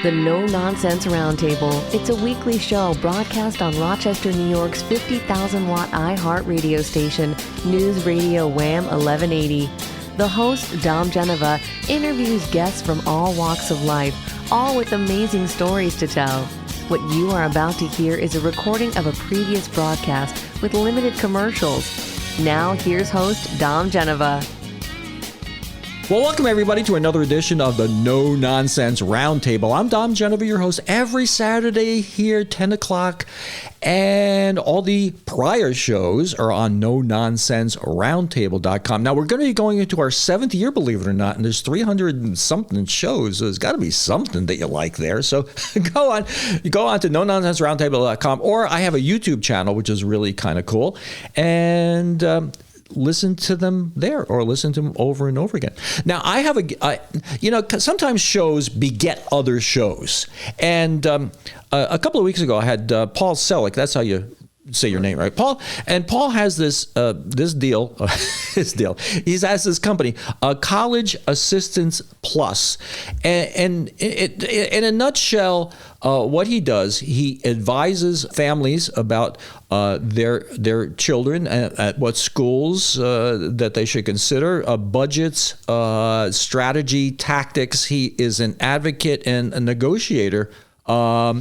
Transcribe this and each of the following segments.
The No Nonsense Roundtable. It's a weekly show broadcast on Rochester, New York's 50,000-watt iHeart radio station, News Radio Wham 1180. The host, Dom Geneva, interviews guests from all walks of life, all with amazing stories to tell. What you are about to hear is a recording of a previous broadcast with limited commercials. Now, here's host, Dom Geneva. Well, welcome everybody to another edition of the No Nonsense Roundtable. I'm Dom Geneva, your host, every Saturday here, 10 o'clock. And all the prior shows are on NoNonsenseRoundtable.com. Now, we're going to be going into our 7th year, believe it or not, and there's 300 and something shows. So there's got to be something that you like there. So go on to NoNonsenseRoundtable.com, or I have a YouTube channel, which is really kind of cool. And listen to them there, or listen to them over and over again. Now, I have sometimes shows beget other shows. And a couple of weeks ago, I had Paul Celuch. That's how you say your name, right? Paul has this deal. He has this company, College Assistance Plus. And in a nutshell, what he does, he advises families about their children at what schools that they should consider, budgets, strategy, tactics. He is an advocate and a negotiator for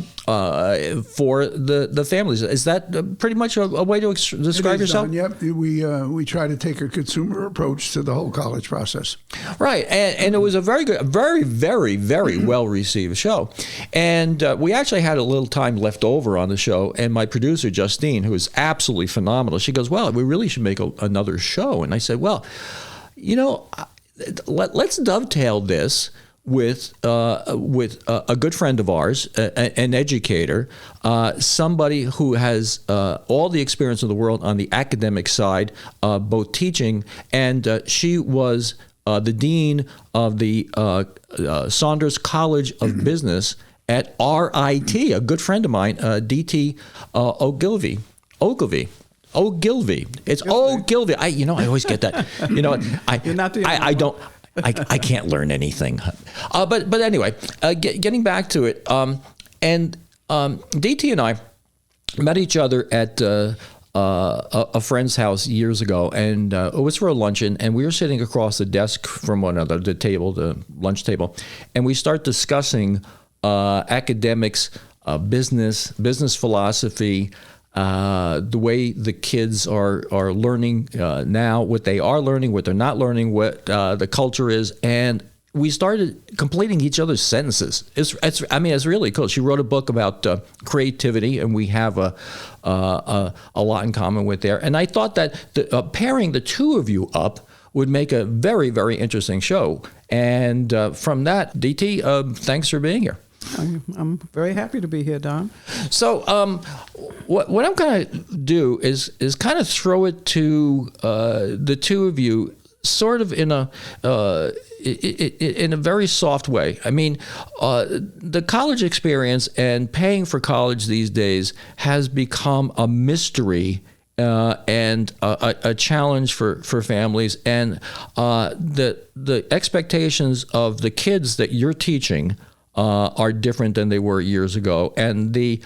the families. Is that pretty much a way to describe yourself? Yep. We try to take a consumer approach to the whole college process. Right. And it was a very good, very, very, very well-received show. And we actually had a little time left over on the show. And my producer, Justine, who is absolutely phenomenal, she goes, well, we really should make another show. And I said, well, let's dovetail this with a good friend of ours, an educator, somebody who has all the experience in the world on the academic side, both teaching, and she was the dean of the Saunders College of Business at RIT, a good friend of mine, DT Ogilvie. It's Ogilvie. I always get that. You're not the I don't. I can't learn anything. But anyway, getting back to it, and DT and I met each other at a friend's house years ago, and it was for a luncheon, and we were sitting across the desk from one another, the lunch table, and we start discussing academics, business philosophy, the way the kids are learning now, what they are learning, what they're not learning, what the culture is, and we started completing each other's sentences. It's really cool. She wrote a book about creativity, and we have a lot in common with there. And I thought that pairing the two of you up would make a very, very interesting show. And from that, DT, thanks for being here. I'm very happy to be here, Don. So what I'm going to do is kind of throw it to the two of you sort of in a very soft way. I mean, the college experience and paying for college these days has become a mystery and a challenge for families. And the expectations of the kids that you're teaching are different than they were years ago, and the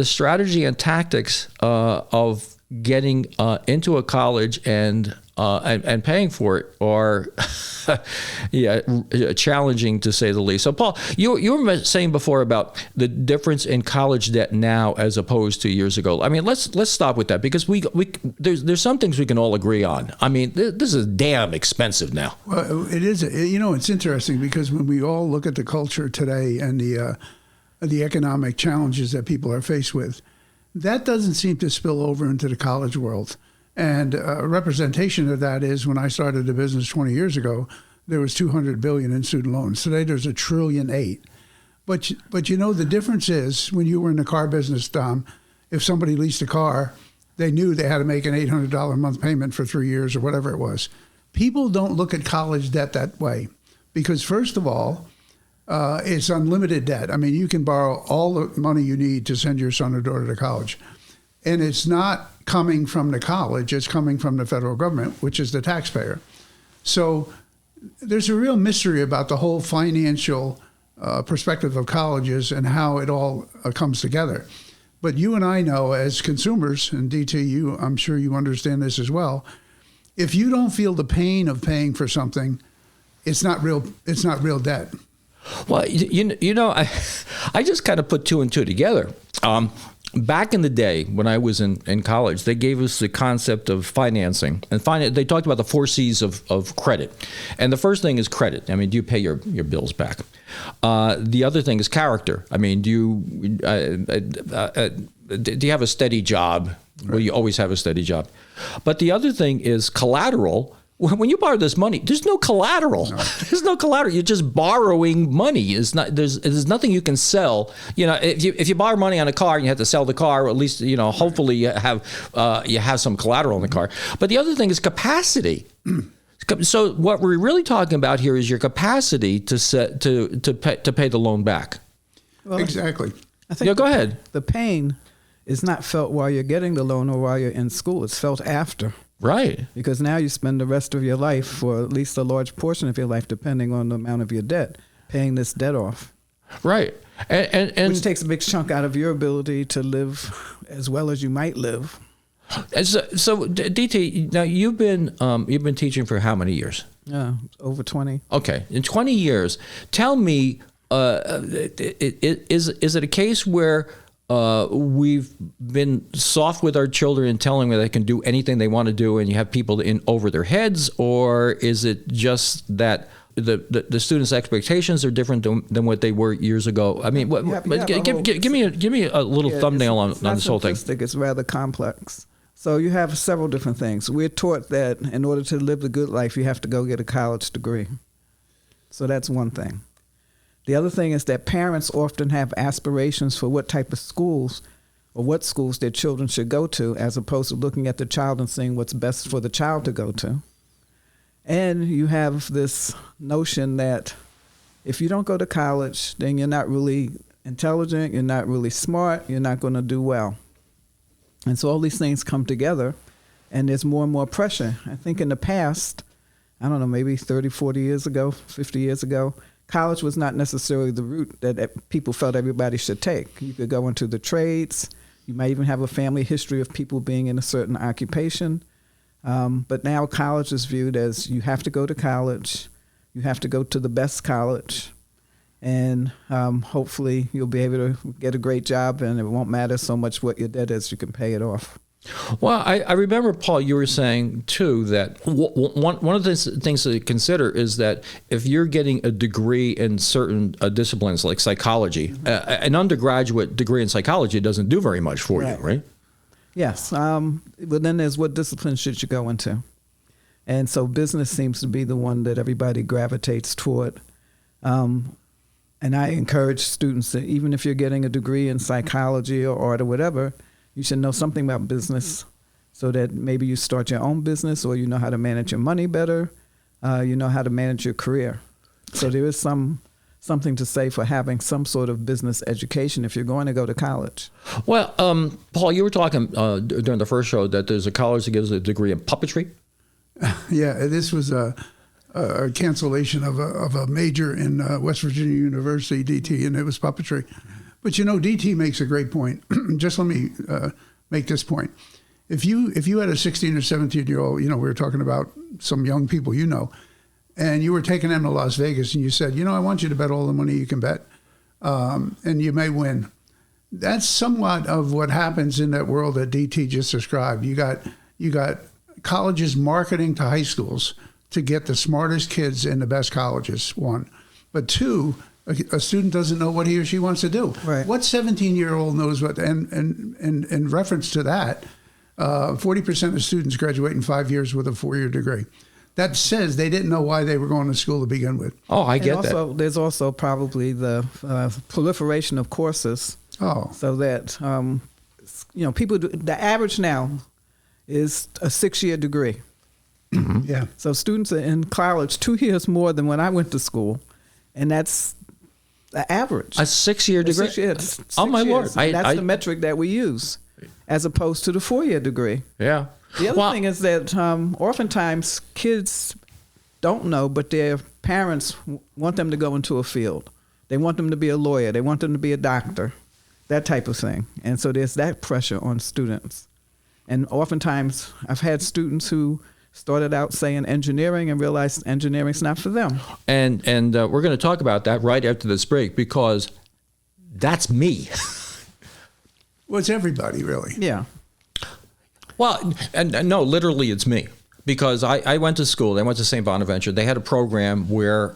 strategy and tactics of getting into a college and paying for it are challenging, to say the least. So, Paul, you were saying before about the difference in college debt now as opposed to years ago. I mean, let's stop with that, because there's some things we can all agree on. I mean, this is damn expensive now. Well, it is. It's interesting, because when we all look at the culture today and the economic challenges that people are faced with, that doesn't seem to spill over into the college world. And a representation of that is, when I started the business 20 years ago, there was $200 billion in student loans. Today, there's $1.8 trillion. But the difference is, when you were in the car business, Dom, if somebody leased a car, they knew they had to make an $800 a month payment for 3 years or whatever it was. People don't look at college debt that way, because first of all, it's unlimited debt. I mean, you can borrow all the money you need to send your son or daughter to college. And it's not coming from the college, it's coming from the federal government, which is the taxpayer. So there's a real mystery about the whole financial perspective of colleges and how it all comes together. But you and I know as consumers, and DT, I'm sure you understand this as well. If you don't feel the pain of paying for something, it's not real debt. Well, I just kind of put two and two together. Back in the day when I was in college, they gave us the concept of financing. And they talked about the 4 C's of credit. And the first thing is credit. I mean, do you pay your bills back? The other thing is character. I mean, do you have a steady job? Right. Well, you always have a steady job. But the other thing is collateral. When you borrow this money, there's no collateral. No. There's no collateral. You're just borrowing money. There's nothing you can sell. If you borrow money on a car and you have to sell the car, or at least hopefully you have some collateral in the car. But the other thing is capacity. So what we're really talking about here is your capacity to pay the loan back. Well, exactly. I think go ahead. The pain is not felt while you're getting the loan or while you're in school. It's felt after. Right. Because now you spend the rest of your life, or at least a large portion of your life, depending on the amount of your debt, paying this debt off. Right. And which takes a big chunk out of your ability to live as well as you might live. So DT, now you've been teaching for how many years? Over 20. Okay. In 20 years, tell me, is it a case where we've been soft with our children and telling them they can do anything they want to do, and you have people in over their heads, or is it just that the students' expectations are different than what they were years ago? I mean, give me a little thumbnail on this whole thing. It's rather complex. So you have several different things. We're taught that in order to live the good life, you have to go get a college degree. So that's one thing. The other thing is that parents often have aspirations for what type of schools or what schools their children should go to, as opposed to looking at the child and seeing what's best for the child to go to. And you have this notion that if you don't go to college, then you're not really intelligent, you're not really smart, you're not going to do well. And so all these things come together, and there's more and more pressure. I think in the past, I don't know, maybe 30, 40 years ago, 50 years ago, college was not necessarily the route that people felt everybody should take. You could go into the trades. You might even have a family history of people being in a certain occupation. But now college is viewed as you have to go to college. You have to go to the best college. And hopefully you'll be able to get a great job, and it won't matter so much what your debt is. You can pay it off. Well, I remember, Paul, you were saying, too, that one of the things to consider is that if you're getting a degree in certain disciplines like psychology, an undergraduate degree in psychology doesn't do very much for you, right? Yes. But then there's what discipline should you go into? And so business seems to be the one that everybody gravitates toward. And I encourage students that even if you're getting a degree in psychology or art or whatever, you should know something about business so that maybe you start your own business, or you know how to manage your money better, you know how to manage your career. So there is something to say for having some sort of business education if you're going to go to college. Well, Paul, you were talking during the first show that there's a college that gives a degree in puppetry. Yeah, this was a cancellation of a major in West Virginia University, DT, and it was puppetry. But DT makes a great point. Just let me make this point. If you had a 16 or 17-year-old, we were talking about some young people, and you were taking them to Las Vegas, and you said, I want you to bet all the money you can bet, and you may win. That's somewhat of what happens in that world that DT just described. You got colleges marketing to high schools to get the smartest kids in the best colleges, one. But two, a student doesn't know what he or she wants to do. Right. What 17-year-old knows what? And in reference to that, 40% of students graduate in 5 years with a 4-year degree. That says they didn't know why they were going to school to begin with. Oh, I get that. There's also probably the proliferation of courses. Oh. So that, people the average now is a 6-year degree. Mm-hmm. Yeah. So students are in college 2 years more than when I went to school, and that's the average. A 6-year degree? 6 years. Oh, my Lord. That's the metric that we use, as opposed to the 4-year degree. Yeah. The other thing is that oftentimes kids don't know, but their parents want them to go into a field. They want them to be a lawyer. They want them to be a doctor, that type of thing. And so there's that pressure on students. And oftentimes I've had students who started out saying engineering and realized engineering's not for them. And we're going to talk about that right after this break, because that's me. Well, it's everybody, really. Yeah. Well, and no, literally it's me. Because I went to school. I went to St. Bonaventure. They had a program where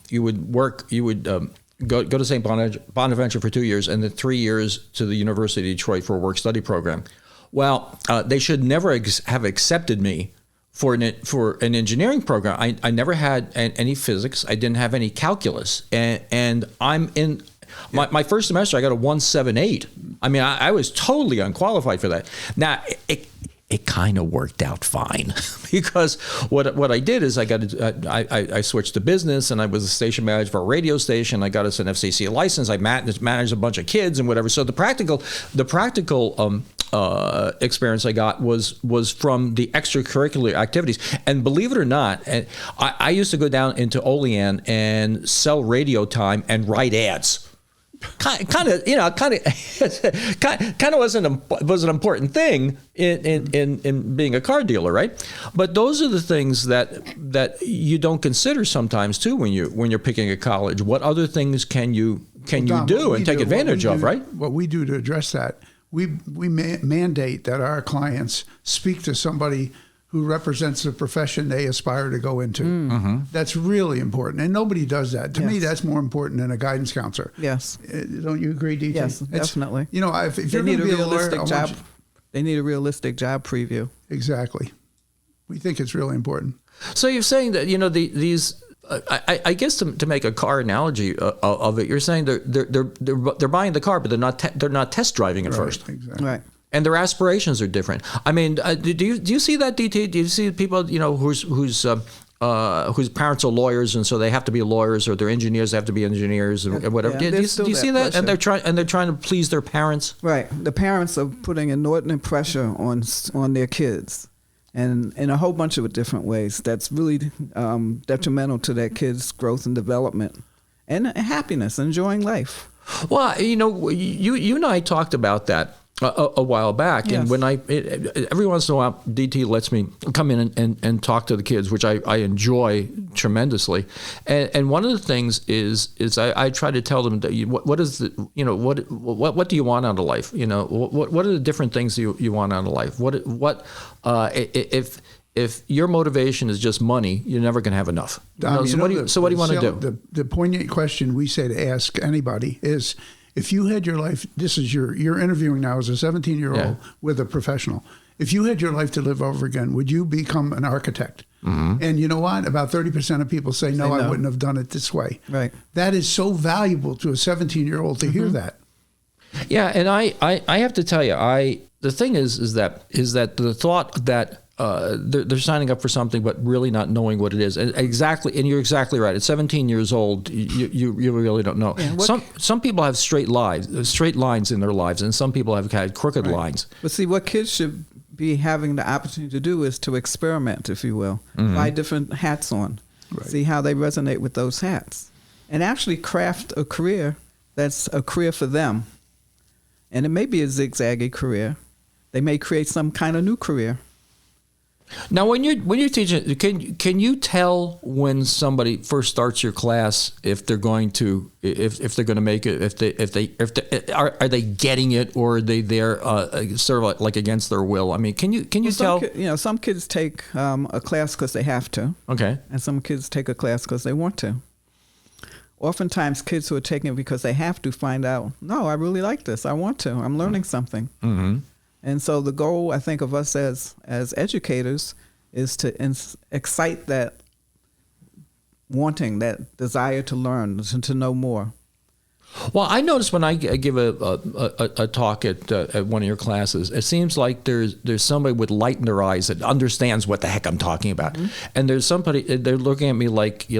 you would go to St. Bonaventure for 2 years and then 3 years to the University of Detroit for a work-study program. Well, they should never have accepted me for an engineering program. I never had any physics. I didn't have any calculus. And I'm in my first semester, I got a 178. I mean, I was totally unqualified for that. Now, it kind of worked out fine because what I did is I switched to business, and I was a station manager for a radio station. I got us an FCC license. I managed a bunch of kids and whatever. So the practical experience I got was from the extracurricular activities. And believe it or not, I used to go down into Olean and sell radio time and write ads. Kind of was an important thing in being a car dealer, right? But those are the things that you don't consider sometimes too when you're picking a college. What other things can you do and take advantage of, right? What we do to address that, we mandate that our clients speak to somebody who represents the profession they aspire to go into. Mm-hmm. That's really important. And nobody does that. To me, that's more important than a guidance counselor. Yes. Don't you agree, DT? Yes, definitely. You know, if you're going to be a lawyer, job, they need a realistic job preview. Exactly. We think it's really important. So you're saying that, these, I guess to make a car analogy of it, you're saying they're buying the car, but they're not test driving it first. Exactly. Right. And their aspirations are different. I mean, do you see that, DT? Do you see people, whose parents are lawyers, and so they have to be lawyers, or their engineers have to be engineers, and whatever? Yeah, do you see that? Pressure. And they're trying to please their parents. Right. The parents are putting inordinate pressure on their kids, and in a whole bunch of different ways. That's really detrimental to their kids' growth and development, and happiness, enjoying life. Well, you and I talked about that a while back, yes. And when every once in a while, DT lets me come in and talk to the kids, which I enjoy tremendously. And one of the things is I try to tell them that what do you want out of life? What are the different things you want out of life? If your motivation is just money, you're never going to have enough. So what do you want to do? The poignant question we say to ask anybody is, if you had your life, you're interviewing now as a 17-year-old with a professional. If you had your life to live over again, would you become an architect? Mm-hmm. And you know what? About 30% of people say, no, I wouldn't have done it this way. Right. That is so valuable to a 17-year-old to hear that. Yeah, and I have to tell you, the thing is that the thought that they're signing up for something but really not knowing what it is. And you're exactly right. At 17 years old, you really don't know. Yeah, some people have straight lines in their lives, and some people have had crooked lines. But see, what kids should be having the opportunity to do is to experiment, if you will, try different hats on, see how they resonate with those hats, and actually craft a career that's a career for them. And it may be a zigzaggy career. They may create some kind of new career. Now, when you're teaching, can you tell when somebody first starts your class if they're going to make it, are they getting it, or are they there sort of like against their will? I mean, can you tell? Some kids take a class because they have to. Okay. And some kids take a class because they want to. Oftentimes, kids who are taking it because they have to find out, no, I really like this. I want to. I'm learning something. Mm-hmm. And so the goal, I think, of us as educators is to excite that wanting, that desire to learn, to know more. Well, I notice when I give a talk at one of your classes, it seems like there's somebody with light in their eyes that understands what the heck I'm talking about, mm-hmm. and there's somebody they're looking at me like he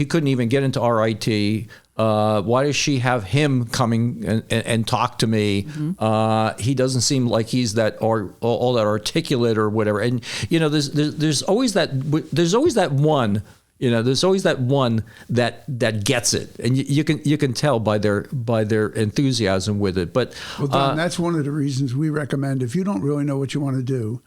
couldn't even get into RIT. Why does she have him coming and talk to me? Mm-hmm. He doesn't seem like he's that or all that articulate or whatever. And there's always that one. You know, there's always that one that gets it, and you can tell by their enthusiasm with it. But well, Don, that's one of the reasons we recommend, if you don't really know what you want to do,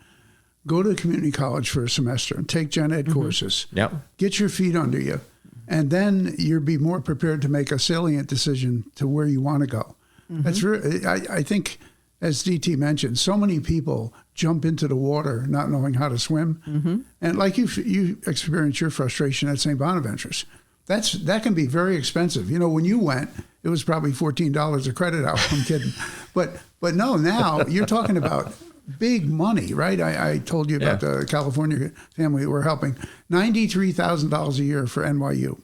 go to a community college for a semester and take gen ed courses. Yep. Get your feet under you, and then you'll be more prepared to make a salient decision to where you want to go. That's really, I think, as DT mentioned, so many people jump into the water not knowing how to swim. And like you experienced your frustration at St. Bonaventure's. That can be very expensive. You know, when you went, it was probably $14 a credit hour. I'm kidding. But no, now you're talking about big money, right? I told you about the California family that we're helping. $93,000 a year for NYU.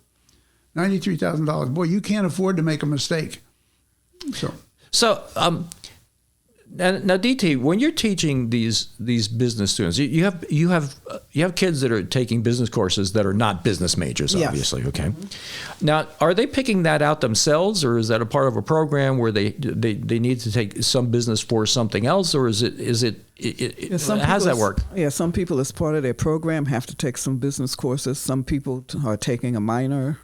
$93,000. Boy, you can't afford to make a mistake. So now, DT, when you're teaching these business students, you have kids that are taking business courses that are not business majors, obviously. Yes. Okay. Now, are they picking that out themselves, or is that a part of a program where they need to take some business for something else, or is it how does that work? Yeah, some people, as part of their program, have to take some business courses. Some people are taking a minor.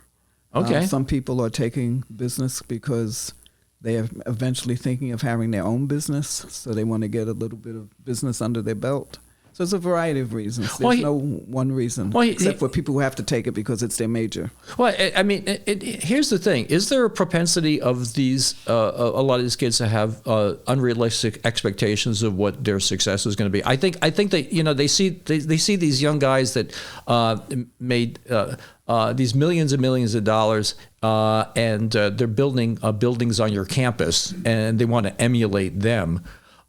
Okay. Some people are taking business because they are eventually thinking of having their own business, so they want to get a little bit of business under their belt. So it's a variety of reasons. There's no one reason, except for people who have to take it because it's their major. Well, I mean, here's the thing. Is there a propensity of these, a lot of these kids to have unrealistic expectations of what their success is going to be? I think that, you know, they see these young guys that made these millions and millions of dollars, and they're building buildings on your campus, and they want to emulate them.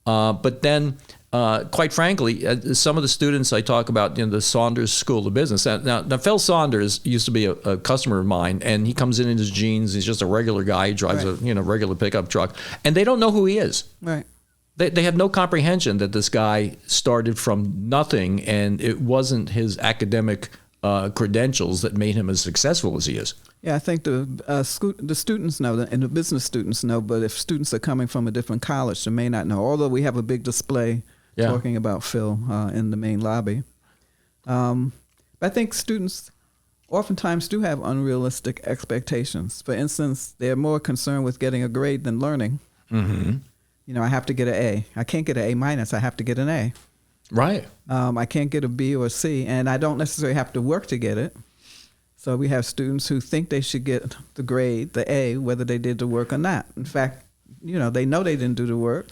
But then, quite frankly, some of the students I talk about in the Saunders School of Business. Now Phil Saunders used to be a customer of mine, and he comes in his jeans. He's just a regular guy. He drives a regular pickup truck, and they don't know who he is. Right. They have no comprehension that this guy started from nothing, and it wasn't his academic credentials that made him as successful as he is. Yeah, I think the students know, and the business students know, but if students are coming from a different college, they may not know, although we have a big display talking about Phil in the main lobby. But I think students oftentimes do have unrealistic expectations. For instance, they're more concerned with getting a grade than learning. Mm-hmm. You know, I have to get an A. I can't get an A minus. I have to get an A. Right. I can't get a B or a C, and I don't necessarily have to work to get it. So we have students who think they should get the grade, the A, whether they did the work or not. In fact, you know they didn't do the work.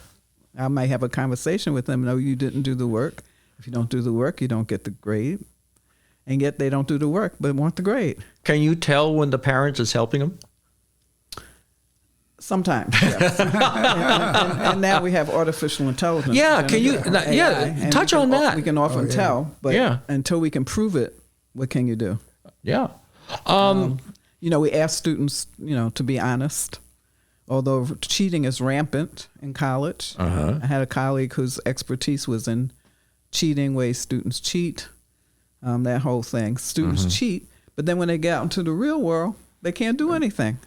I might have a conversation with them. No, you didn't do the work. If you don't do the work, you don't get the grade. And yet they don't do the work, but want the grade. Can you tell when the parent is helping them? Sometimes, yes. and now we have artificial intelligence. Yeah, can you? AI, touch on that. We can often tell, but until we can prove it, what can you do? Yeah. You know, we ask students, you know, to be honest. Although cheating is rampant in college, I had a colleague whose expertise was in cheating, ways students cheat, that whole thing. Students cheat, but then when they get out into the real world, they can't do anything.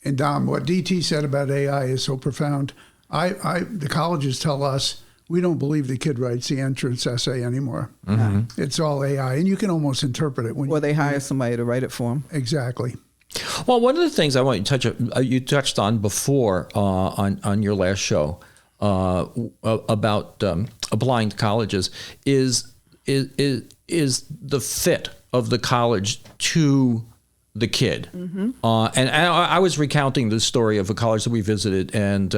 And Dom, what DT said about AI is so profound. The colleges tell us we don't believe the kid writes the entrance essay anymore. Mm-hmm. It's all AI, and you can almost interpret it. Or they hire somebody to write it for them. Exactly. Well, one of the things I want you touched on before on your last show about applying to colleges is the fit of the college to the kid. And I was recounting the story of a college that we visited, and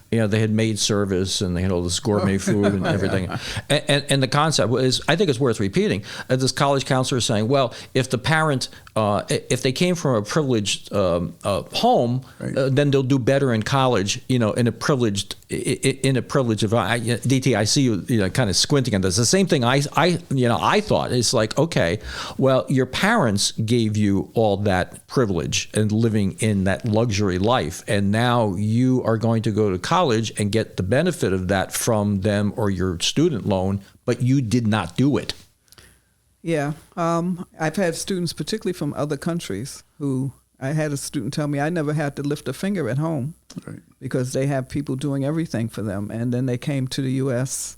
they had maid service and they had all this gourmet food and everything. And the concept was, I think it's worth repeating. This college counselor is saying, well, if the parent, if they came from a privileged home, then they'll do better in college. In a privileged environment. DT, I see you kind of squinting at this. The same thing I thought. It's like, okay, well, your parents gave you all that privilege and living in that luxury life, and now you are going to go to college and get the benefit of that from them or your student loan, but you did not do it. Yeah. I've had students, particularly from other countries, who I had a student tell me I never had to lift a finger at home because they have people doing everything for them. And then they came to the U.S.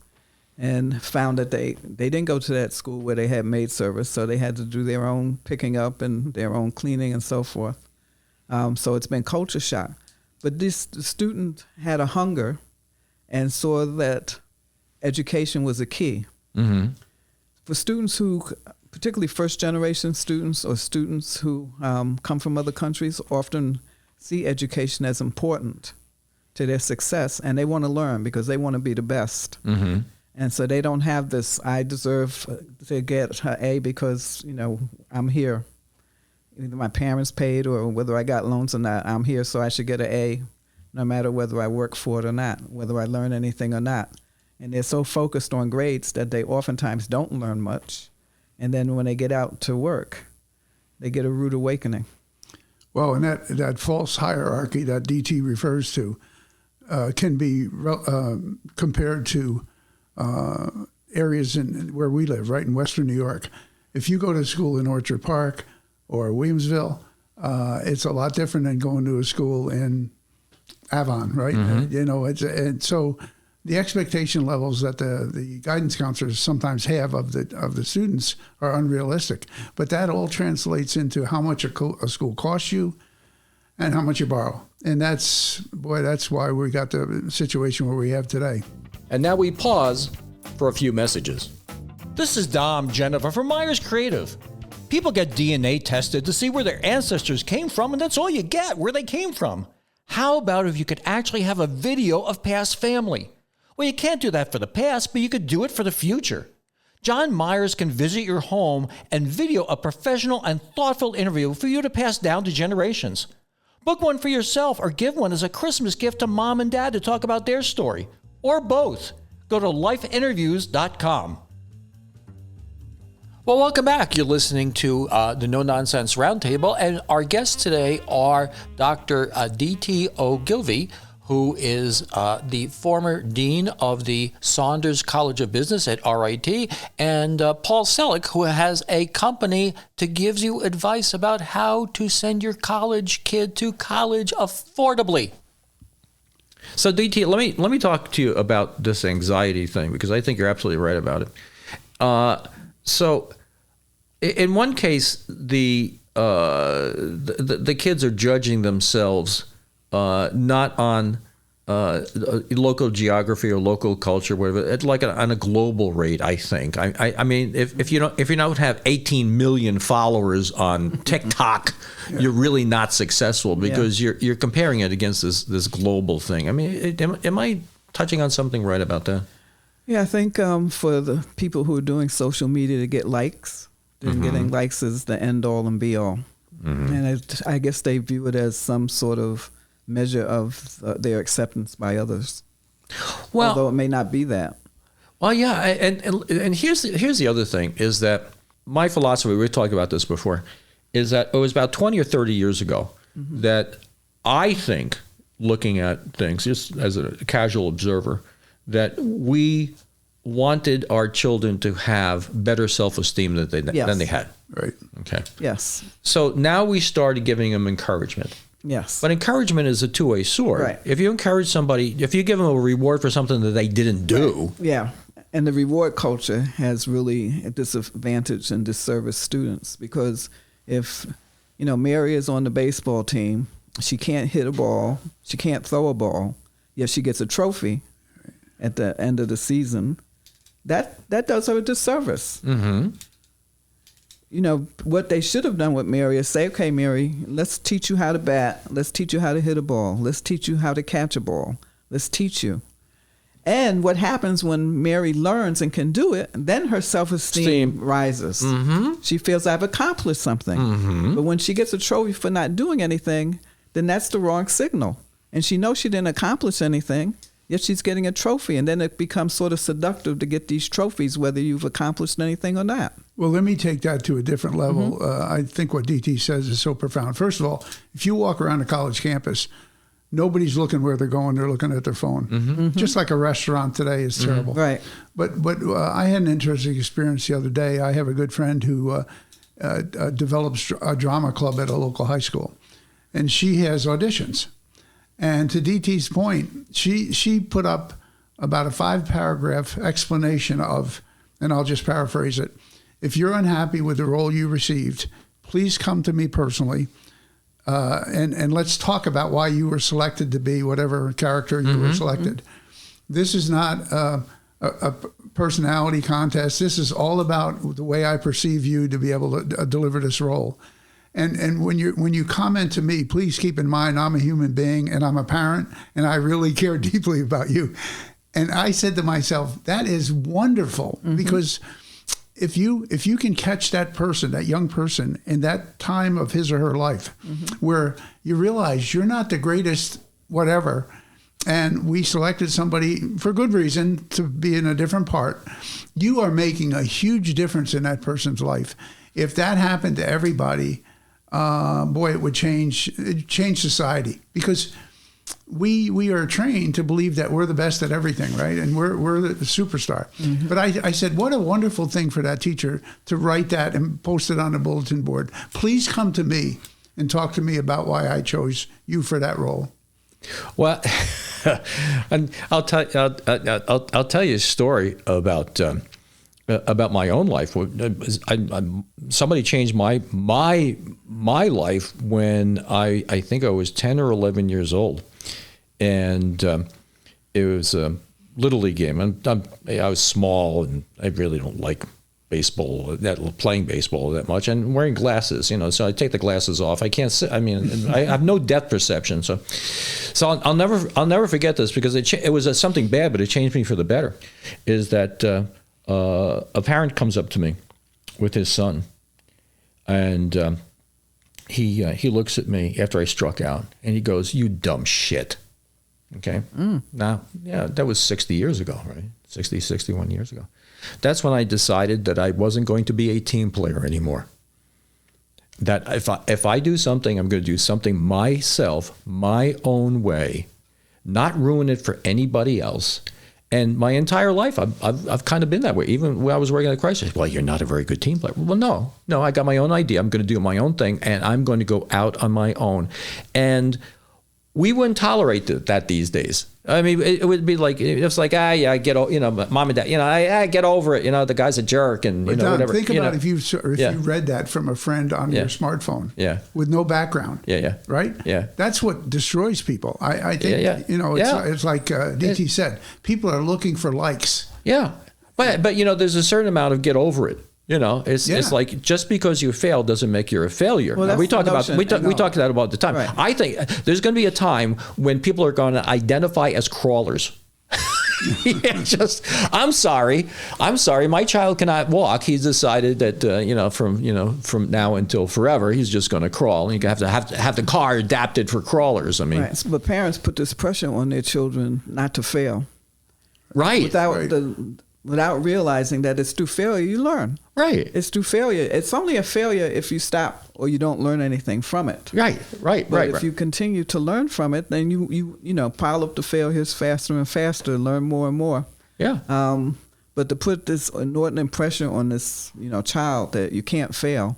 and found that they didn't go to that school where they had maid service, so they had to do their own picking up and their own cleaning and so forth. So it's been culture shock. But the student had a hunger and saw that education was a key. Mm-hmm. For students who, particularly first-generation students or students who come from other countries, often see education as important to their success, and they want to learn because they want to be the best. Mm-hmm. And so they don't have this, I deserve to get an A because, I'm here. Either my parents paid or whether I got loans or not, I'm here, so I should get an A no matter whether I work for it or not, whether I learn anything or not. And they're so focused on grades that they oftentimes don't learn much. And then when they get out to work, they get a rude awakening. Well, and that false hierarchy that DT refers to can be compared to areas where we live, right in Western New York. If you go to school in Orchard Park or Williamsville, it's a lot different than going to a school in Avon, right? Mm-hmm. And so the expectation levels that the guidance counselors sometimes have of the students are unrealistic. But that all translates into how much a school costs you and how much you borrow. And that's why we got the situation where we have today. And now we pause for a few messages. This is Dom Jennifer from Myers Creative. People get DNA tested to see where their ancestors came from, and that's all you get, where they came from. How about if you could actually have a video of past family? Well, you can't do that for the past, but you could do it for the future. John Myers can visit your home and video a professional and thoughtful interview for you to pass down to generations. Book one for yourself or give one as a Christmas gift to mom and dad to talk about their story. Or both. Go to lifeinterviews.com. Well, welcome back. You're listening to the No Nonsense Roundtable, and our guests today are Dr. D.T. Ogilvie, who is the former dean of the Saunders College of Business at RIT, and Paul Celuch, who has a company that gives you advice about how to send your college kid to college affordably. So, DT, let me talk to you about this anxiety thing, because I think you're absolutely right about it. So, in one case, the kids are judging themselves not on local geography or local culture, whatever. It's like on a global rate, I think. I mean, if you don't have 18 million followers on TikTok, you're really not successful because you're comparing it against this global thing. I mean, am I touching on something right about that? Yeah, I think for the people who are doing social media to get likes, then getting likes is the end all and be all. Mm-hmm. And I guess they view it as some sort of measure of their acceptance by others. Well, although it may not be that. Well, yeah, and here's the other thing is that my philosophy, we talked about this before, is that it was about 20 or 30 years ago that I think, looking at things just as a casual observer, that we wanted our children to have better self-esteem than they had. Right. Okay. Yes. So now we started giving them encouragement. Yes. But encouragement is a two-way sword. Right. If you encourage somebody, if you give them a reward for something that they didn't do. Right. Yeah. And the reward culture has really disadvantaged and disserviced students, because if, Mary is on the baseball team, she can't hit a ball, she can't throw a ball, yet she gets a trophy at the end of the season, that does her a disservice. Mm-hmm. What they should have done with Mary is say, okay, Mary, let's teach you how to bat. Let's teach you how to hit a ball. Let's teach you how to catch a ball. Let's teach you. And what happens when Mary learns and can do it, then her self-esteem rises. Mm-hmm. She feels I've accomplished something. Mm-hmm. But when she gets a trophy for not doing anything, then that's the wrong signal. And she knows she didn't accomplish anything, yet she's getting a trophy. And then it becomes sort of seductive to get these trophies, whether you've accomplished anything or not. Well, let me take that to a different level. Mm-hmm. I think what DT says is so profound. First of all, if you walk around a college campus, nobody's looking where they're going. They're looking at their phone. Mm-hmm. Mm-hmm. Just like a restaurant today is terrible. Right. But I had an interesting experience the other day. I have a good friend who develops a drama club at a local high school. And she has auditions. And to DT's point, she put up about a 5-paragraph explanation of, and I'll just paraphrase it, if you're unhappy with the role you received, please come to me personally, and let's talk about why you were selected to be whatever character you were selected. This is not a personality contest. This is all about the way I perceive you to be able to deliver this role. And when you comment to me, please keep in mind I'm a human being and I'm a parent and I really care deeply about you. And I said to myself, that is wonderful, because if you can catch that person, that young person, in that time of his or her life, where you realize you're not the greatest whatever, and we selected somebody for good reason to be in a different part, you are making a huge difference in that person's life. If that happened to everybody, boy, it would change society, because we are trained to believe that we're the best at everything, right? And we're the superstar. But I said, what a wonderful thing for that teacher to write that and post it on the bulletin board. Please come to me and talk to me about why I chose you for that role. Well, and I'll tell you a story about my own life. Somebody changed my life when I think I was 10 or 11 years old, and it was a little league game. I was small, and I really don't like playing baseball that much, and wearing glasses, so I take the glasses off. I can't see. I mean, I have no depth perception. So I'll never forget this, because it was something bad, but it changed me for the better. Is that a parent comes up to me with his son, and he looks at me after I struck out, and he goes, "You dumb shit." Okay. Now, yeah, that was 60 years ago, right? 60, 61 years ago. That's when I decided that I wasn't going to be a team player anymore. That if I do something, I'm going to do something myself, my own way, not ruin it for anybody else. And my entire life, I've kind of been that way. Even when I was working at Chrysler, well, you're not a very good team player. Well, no, I got my own idea. I'm going to do my own thing, and I'm going to go out on my own. And we wouldn't tolerate that these days. I mean, it would be like, it's like, yeah, mom and dad, I get over it. The guy's a jerk, and Don, whatever. Think about if you read that from a friend on your smartphone, with no background, right? Yeah, that's what destroys people. I think, it's like DT said, people are looking for likes. Yeah, but there's a certain amount of get over it. It's like, just because you fail doesn't make you a failure. Well, we talk about that all the time. Right. I think there's going to be a time when people are going to identify as crawlers. I'm sorry. My child cannot walk. He's decided that from now until forever, he's just going to crawl. And you have to have the car adapted for crawlers. I mean, right. But parents put this pressure on their children not to fail. Right. Without realizing that it's through failure you learn. Right. It's through failure. It's only a failure if you stop or you don't learn anything from it. Right. But if you continue to learn from it, then you pile up the failures faster and faster, learn more and more. Yeah. But to put this inordinate pressure on this child that you can't fail.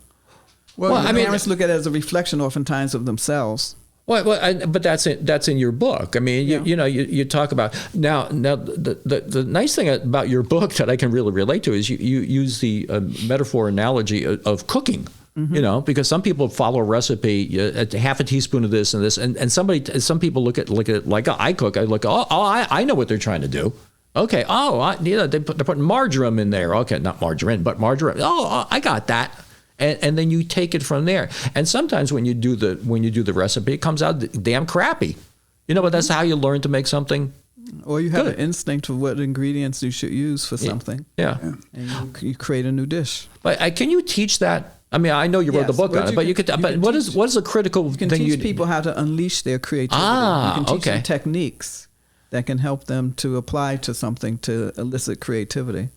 Well, parents look at it as a reflection oftentimes of themselves. Well, but that's in your book. I mean, you talk about now. The nice thing about your book that I can really relate to is you use the metaphor analogy of cooking. Because some people follow a recipe, half a teaspoon of this and this, and some people look at like I cook. I look, I know what they're trying to do. Okay, they're putting marjoram in there. Okay, not margarine, but marjoram. Oh, I got that. And then you take it from there. And sometimes when you do the recipe, it comes out damn crappy. But that's how you learn to make something. Or you have an instinct of what ingredients you should use for something. Yeah. And you create a new dish. But can you teach that? I mean, I know you wrote the book on it, but you could. But what is a critical thing? You can teach people how to unleash their creativity. You can teach them techniques that can help them to apply to something to elicit creativity.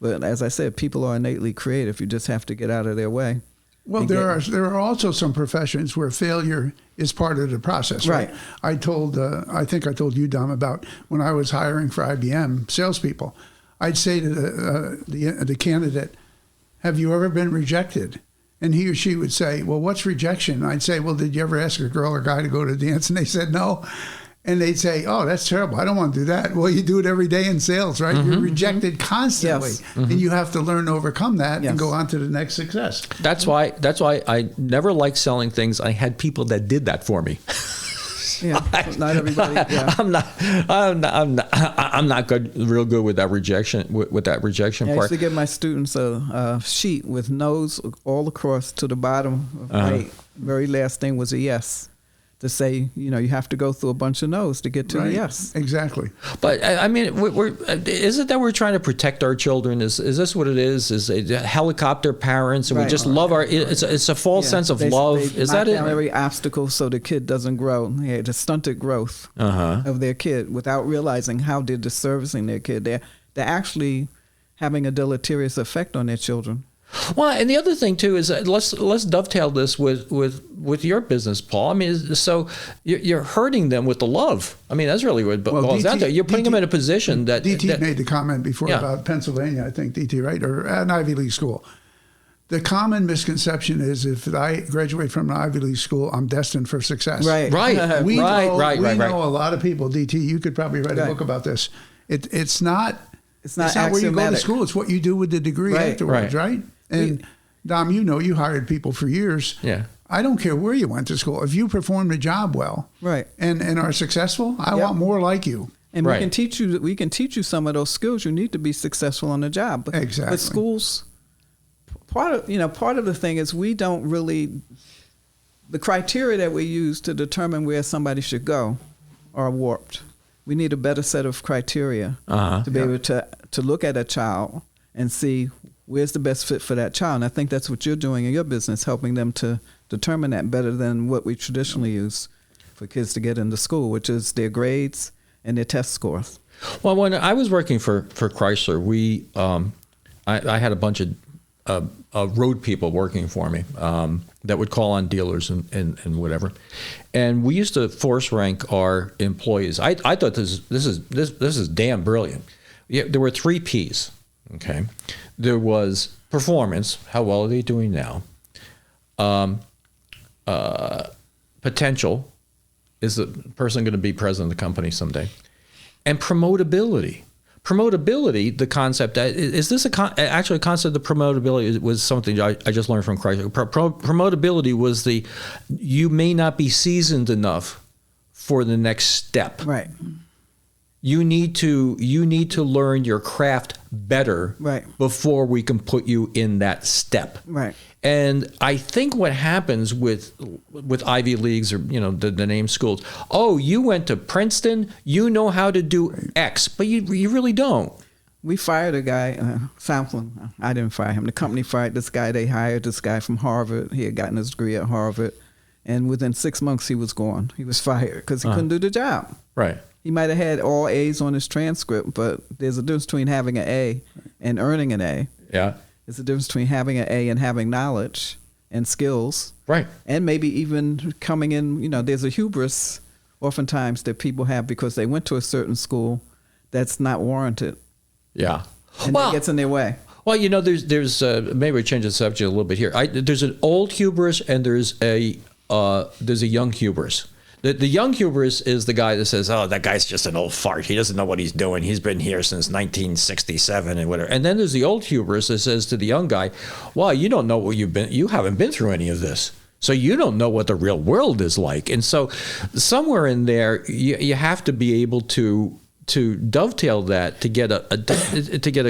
But as I said, people are innately creative. You just have to get out of their way. Well, there are also some professions where failure is part of the process, right? I think I told you, Dom, about when I was hiring for IBM salespeople. I'd say to the candidate, "Have you ever been rejected?" And he or she would say, "Well, what's rejection?" I'd say, "Well, did you ever ask a girl or guy to go to a dance?" And they said no. And they'd say, "Oh, that's terrible. I don't want to do that." Well, you do it every day in sales, right? You're rejected constantly, and you have to learn to overcome that and go on to the next success. That's why I never liked selling things. I had people that did that for me. Yeah, not everybody. Yeah. I'm not real good with that rejection. With that rejection I part. used to give my students a sheet with no's all across to the bottom. Right, very last thing was a yes. To say, you have to go through a bunch of no's to get to a yes. Exactly. But I mean, is it that we're trying to protect our children? Is this what it is? Is it helicopter parents, and we just love our? It's a false sense of love. Is that it? Every obstacle so the kid doesn't grow. Yeah, the stunted growth of their kid without realizing how they're disservicing their kid. They're actually having a deleterious effect on their children. Well, and the other thing too is let's dovetail this with your business, Paul. I mean, so you're hurting them with the love. I mean, that's really what it boils down to. You're putting them in a position that DT made the comment before about Pennsylvania, I think, DT, right, or an Ivy League school. The common misconception is if I graduate from an Ivy League school, I'm destined for success. Right. We know a lot of people. DT, you could probably write a book about this. It's not where you go to school. It's what you do with the degree afterwards, right? And Dom, you hired people for years. Yeah. I don't care where you went to school. If you perform the job well, and are successful, I want more like you. And we can teach you some of those skills you need to be successful on the job. Exactly. But schools, part of the thing is we don't really, the criteria that we use to determine where somebody should go are warped. We need a better set of criteria to be able to look at a child and see where's the best fit for that child. And I think that's what you're doing in your business, helping them to determine that better than what we traditionally use for kids to get into school, which is their grades and their test scores. Well, when I was working for Chrysler, I had a bunch of road people working for me that would call on dealers and whatever, and we used to force rank our employees. I thought this is damn brilliant. Yeah, there were 3 P's. Okay, there was performance. How well are they doing now? Potential. Is the person going to be president of the company someday? And promotability. Promotability, the concept, is this actually a concept of promotability was something I just learned from Chrysler. Promotability was you may not be seasoned enough for the next step. Right. You need to learn your craft better before we can put you in that step. Right. And I think what happens with Ivy Leagues or the name schools, you went to Princeton, you know how to do X, but you really don't. We fired a guy, Southland. I didn't fire him. The company fired this guy. They hired this guy from Harvard. He had gotten his degree at Harvard, and within 6 months he was gone. He was fired because he couldn't do the job. Right. He might have had all A's on his transcript, but there's a difference between having an A and earning an A. Yeah. There's a difference between having an A and having knowledge and skills. Right. And maybe even coming in, there's a hubris oftentimes that people have because they went to a certain school that's not warranted. Yeah. And that gets in their way. Well, there's maybe we change the subject a little bit here. There's an old hubris and there's a young hubris. The young hubris is the guy that says, "Oh, that guy's just an old fart. He doesn't know what he's doing. He's been here since 1967 and whatever." And then there's the old hubris that says to the young guy, "Well, you don't know what you haven't been through any of this. So you don't know what the real world is like." And so somewhere in there, you have to be able to dovetail that to get a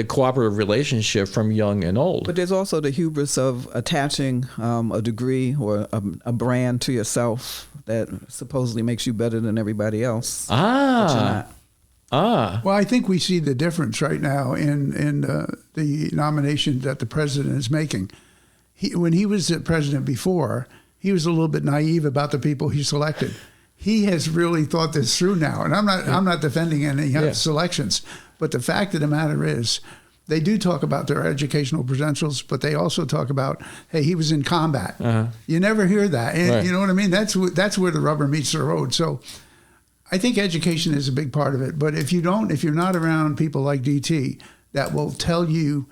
cooperative relationship from young and old. But there's also the hubris of attaching a degree or a brand to yourself that supposedly makes you better than everybody else. But you're not. Well, I think we see the difference right now in the nomination that the president is making. When he was the president before, he was a little bit naive about the people he selected. He has really thought this through now, and I'm not defending any selections, but the fact of the matter is, they do talk about their educational credentials, but they also talk about, hey, he was in combat. You never hear that, and you know what I mean? That's where the rubber meets the road. So, I think education is a big part of it. But if you're not around people like DT that will tell you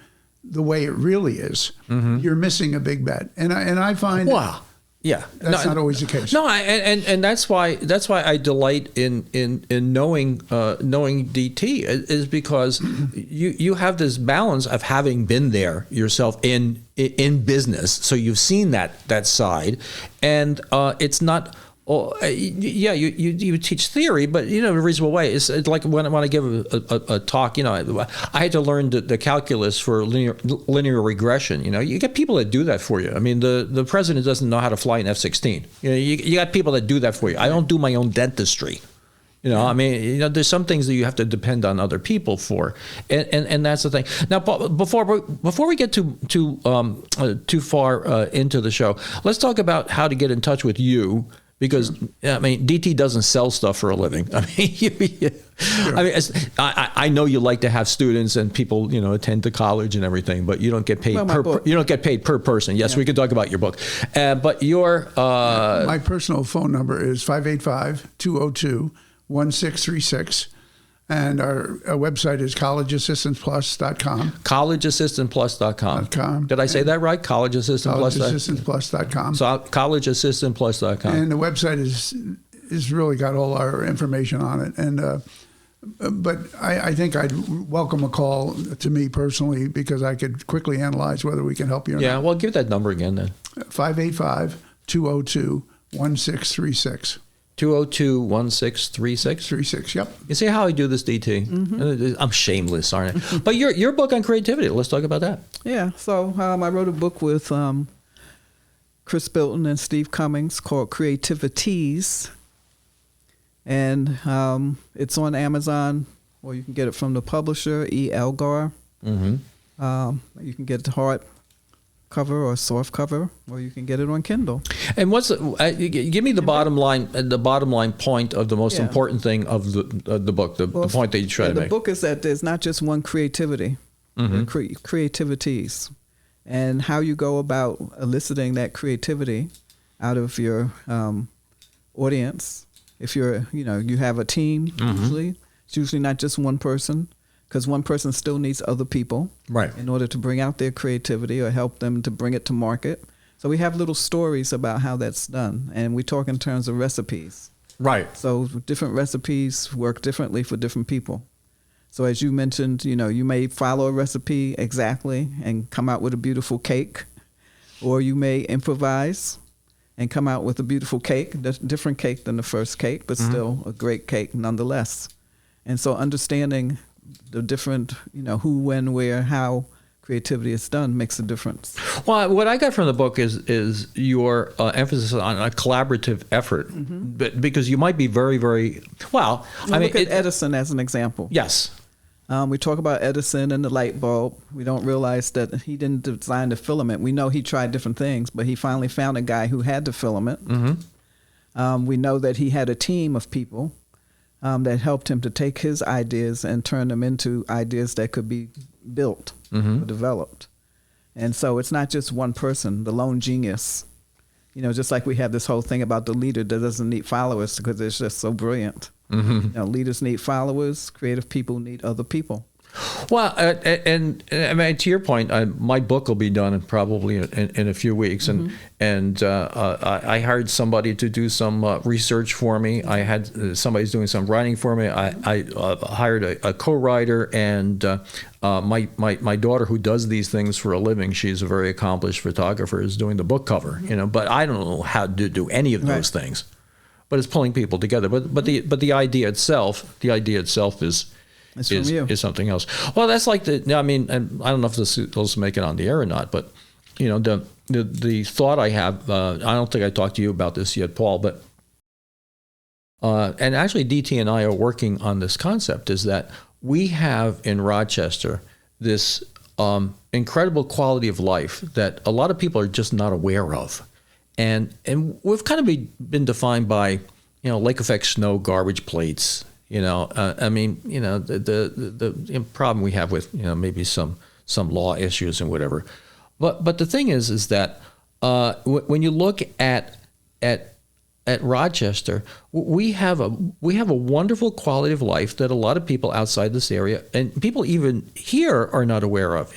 the way it really is, you're missing a big bet. And I find Yeah, That's not always the case. No, and that's why I delight in knowing DT is because you have this balance of having been there yourself in business, so you've seen that side, and it's not. Oh, yeah, you teach theory, but in a reasonable way. It's like when I give a talk, I had to learn the calculus for linear regression. You get people that do that for you. I mean, the president doesn't know how to fly an F-16. You got people that do that for you. I don't do my own dentistry. I mean, there's some things that you have to depend on other people for, and that's the thing. Now, Paul, before we get too far into the show, let's talk about how to get in touch with you. Because I mean, DT doesn't sell stuff for a living. I mean, I know you like to have students and people, attend to college and everything, but you don't get paid per person. Yes, we can talk about your book, but your my personal phone number is 585-202-1636. And our website is collegeassistanceplus.com. Collegeassistantplus.com. Did I say that right? Collegeassistantplus.com. So collegeassistantplus.com. And the website is really got all our information on it. And but I think I'd welcome a call to me personally because I could quickly analyze whether we can help you or not. Yeah, well, give that number again then. 585-202-1636. 202-1636? 36, yep. You see how I do this, DT? Mm-hmm. I'm shameless, aren't I? But your book on creativity, let's talk about that. Yeah, so I wrote a book with Chris Bilton and Steve Cummings called Creativities. And it's on Amazon, or you can get it from the publisher, E. Elgar. Mm-hmm. You can get the hard cover or soft cover, or you can get it on Kindle. And give me the bottom line point of the most important thing of the book, the point that you try to make. The book is that there's not just one creativity, creativities, and how you go about eliciting that creativity out of your audience. If you're, you have a team, usually, it's usually not just one person. Because one person still needs other people in order to bring out their creativity or help them to bring it to market. So we have little stories about how that's done. And we talk in terms of recipes. Right. So different recipes work differently for different people. So as you mentioned, you may follow a recipe exactly and come out with a beautiful cake. Or you may improvise and come out with a beautiful cake, different cake than the first cake, but still a great cake nonetheless. And so understanding the different, who, when, where, how creativity is done makes a difference. Well, what I got from the book is your emphasis on a collaborative effort, but because you might be very, very well. Look at Edison as an example. Yes. We talk about Edison and the light bulb. We don't realize that he didn't design the filament. We know he tried different things, but he finally found a guy who had the filament. Mm-hmm. We know that he had a team of people that helped him to take his ideas and turn them into ideas that could be built or developed. And so it's not just one person, the lone genius. Just like we have this whole thing about the leader that doesn't need followers because it's just so brilliant. Leaders need followers. Creative people need other people. Well, and I mean, to your point, my book will be done probably in a few weeks, and I hired somebody to do some research for me. I had somebody's doing some writing for me. I hired a co-writer, and my daughter, who does these things for a living, she's a very accomplished photographer, is doing the book cover. But I don't know how to do any of those things. But it's pulling people together. But the idea itself is something else. Well, that's like I mean, and I don't know if this will make it on the air or not, but the thought I have, I don't think I talked to you about this yet, Paul, but and actually DT and I are working on this concept, is that we have in Rochester this incredible quality of life that a lot of people are just not aware of. And we've kind of been defined by, lake effect snow, garbage plates. I mean, the problem we have with, maybe some law issues and whatever. But the thing is that when you look at Rochester, we have a wonderful quality of life that a lot of people outside this area and people even here are not aware of.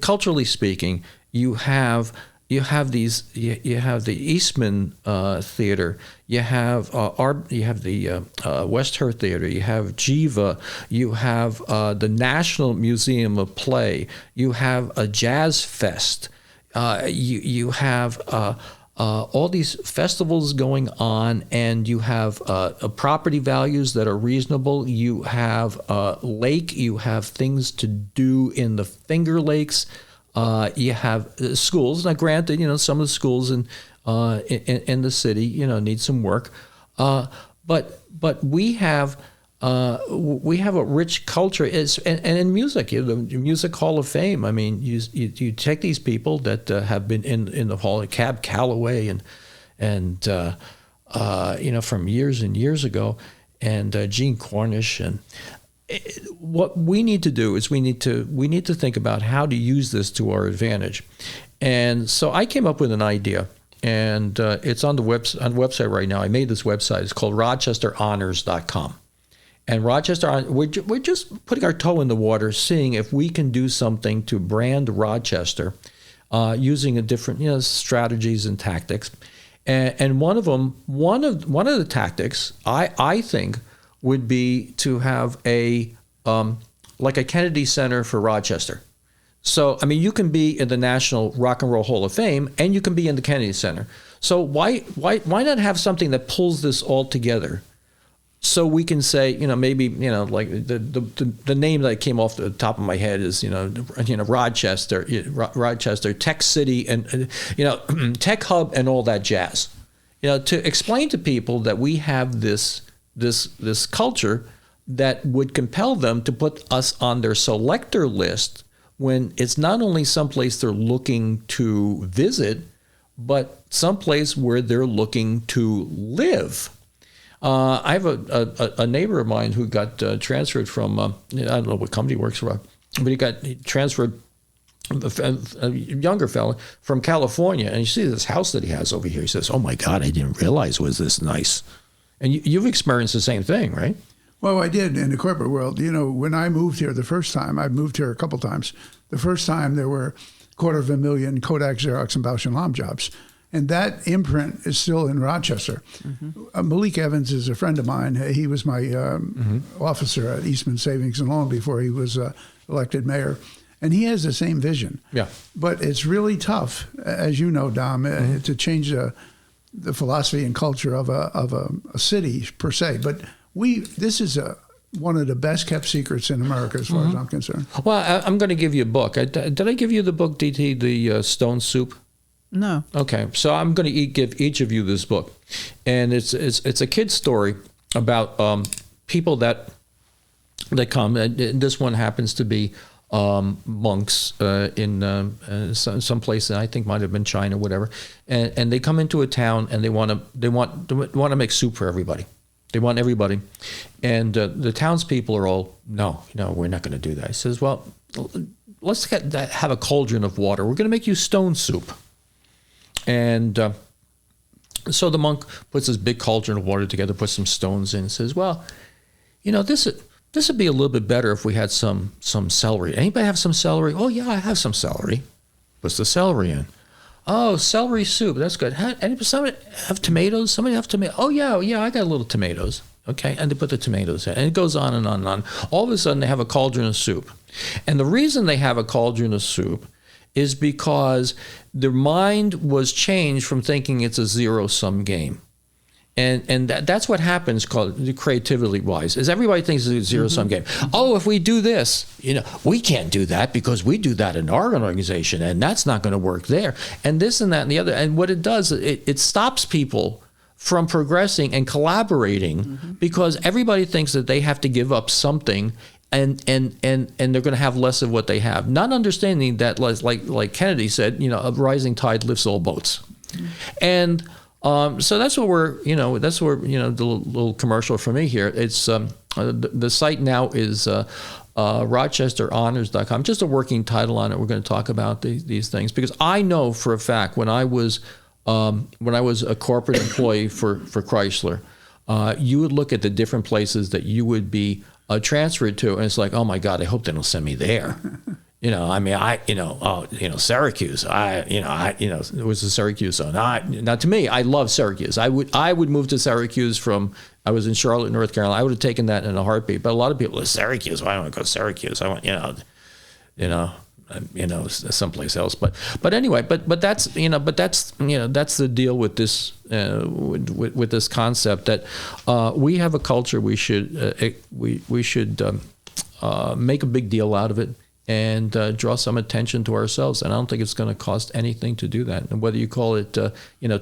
Culturally speaking, you have you have these. You have the Eastman Theater. You have the West Her Theater. You have Jiva. You have the National Museum of Play. You have a Jazz Fest. You have all these festivals going on, and you have property values that are reasonable. You have lake. You have things to do in the Finger Lakes. You have schools. Now, granted, some of the schools in the city, need some work, but we have a rich culture. And in music, the Music Hall of Fame. I mean, you take these people that have been in the hall, Cab Calloway and from years and years ago, and Gene Cornish. And what we need to do is we need to think about how to use this to our advantage. And so I came up with an idea, and it's on the website right now. I made this website. It's called RochesterHonors.com. And Rochester, we're just putting our toe in the water, seeing if we can do something to brand Rochester using a different strategies and tactics. And one of the tactics I think would be to have like a Kennedy Center for Rochester. So, I mean, you can be in the National Rock and Roll Hall of Fame, and you can be in the Kennedy Center. So why not have something that pulls this all together? So we can say, maybe, like the name that came off the top of my head is, Rochester, Tech City, and Tech Hub, and all that jazz. To explain to people that we have this culture that would compel them to put us on their selector list when it's not only someplace they're looking to visit, but someplace where they're looking to live. I have a neighbor of mine who got transferred from, I don't know what company he works for, but he got transferred, a younger fella from California, and you see this house that he has over here. He says, "Oh my God, I didn't realize it was this nice." And you've experienced the same thing, right? Well, I did in the corporate world. When I moved here the first time, I've moved here a couple times. The first time there were 250,000 Kodak, Xerox, and Bausch & Lomb jobs. And that imprint is still in Rochester. Mm-hmm. Malik Evans is a friend of mine. He was my officer at Eastman Savings and Loan before he was elected mayor. And he has the same vision. Yeah. But it's really tough, as you know, Dom, to change the philosophy and culture of a city per se. But this is one of the best kept secrets in America as far as I'm concerned. Well, I'm going to give you a book. Did I give you the book, DT, the Stone Soup? No. Okay, so I'm going to give each of you this book, and it's a kid's story about people that come. This one happens to be monks in some place that I think might have been China, whatever, and they come into a town and they want to make soup for everybody. They want everybody, and the townspeople are all no, we're not going to do that. He says, well, let's have a cauldron of water. We're going to make you stone soup. And so the monk puts this big cauldron of water together, puts some stones in, and says, well, this would be a little bit better if we had some celery. Anybody have some celery? Oh, yeah, I have some celery. Puts the celery in. Oh, celery soup. That's good. Somebody have tomatoes? Somebody have tomatoes? Oh, yeah, I got little tomatoes. Okay, and they put the tomatoes in. And it goes on and on and on. All of a sudden, they have a cauldron of soup. And the reason they have a cauldron of soup is because their mind was changed from thinking it's a zero-sum game. And that's what happens creativity-wise, is everybody thinks it's a zero-sum game. Oh, if we do this, we can't do that because we do that in our organization, and that's not going to work there. And this and that and the other. And what it does, it stops people from progressing and collaborating because everybody thinks that they have to give up something and they're going to have less of what they have, not understanding that, like Kennedy said, a rising tide lifts all boats. And so that's what the little commercial for me here. It's the site now is RochesterHonors.com. Just a working title on it. We're going to talk about these things because I know for a fact when I was a corporate employee for Chrysler, you would look at the different places that you would be transferred to, and it's like, oh my God, I hope they don't send me there. Syracuse. It was the Syracuse zone. Now, to me, I love Syracuse. I would move to Syracuse from. I was in Charlotte, North Carolina. I would have taken that in a heartbeat. But a lot of people, Syracuse. Why don't I go to Syracuse? I want, someplace else. But anyway, but that's the deal with this with this concept that we have a culture. We should make a big deal out of it and draw some attention to ourselves. And I don't think it's going to cost anything to do that. And whether you call it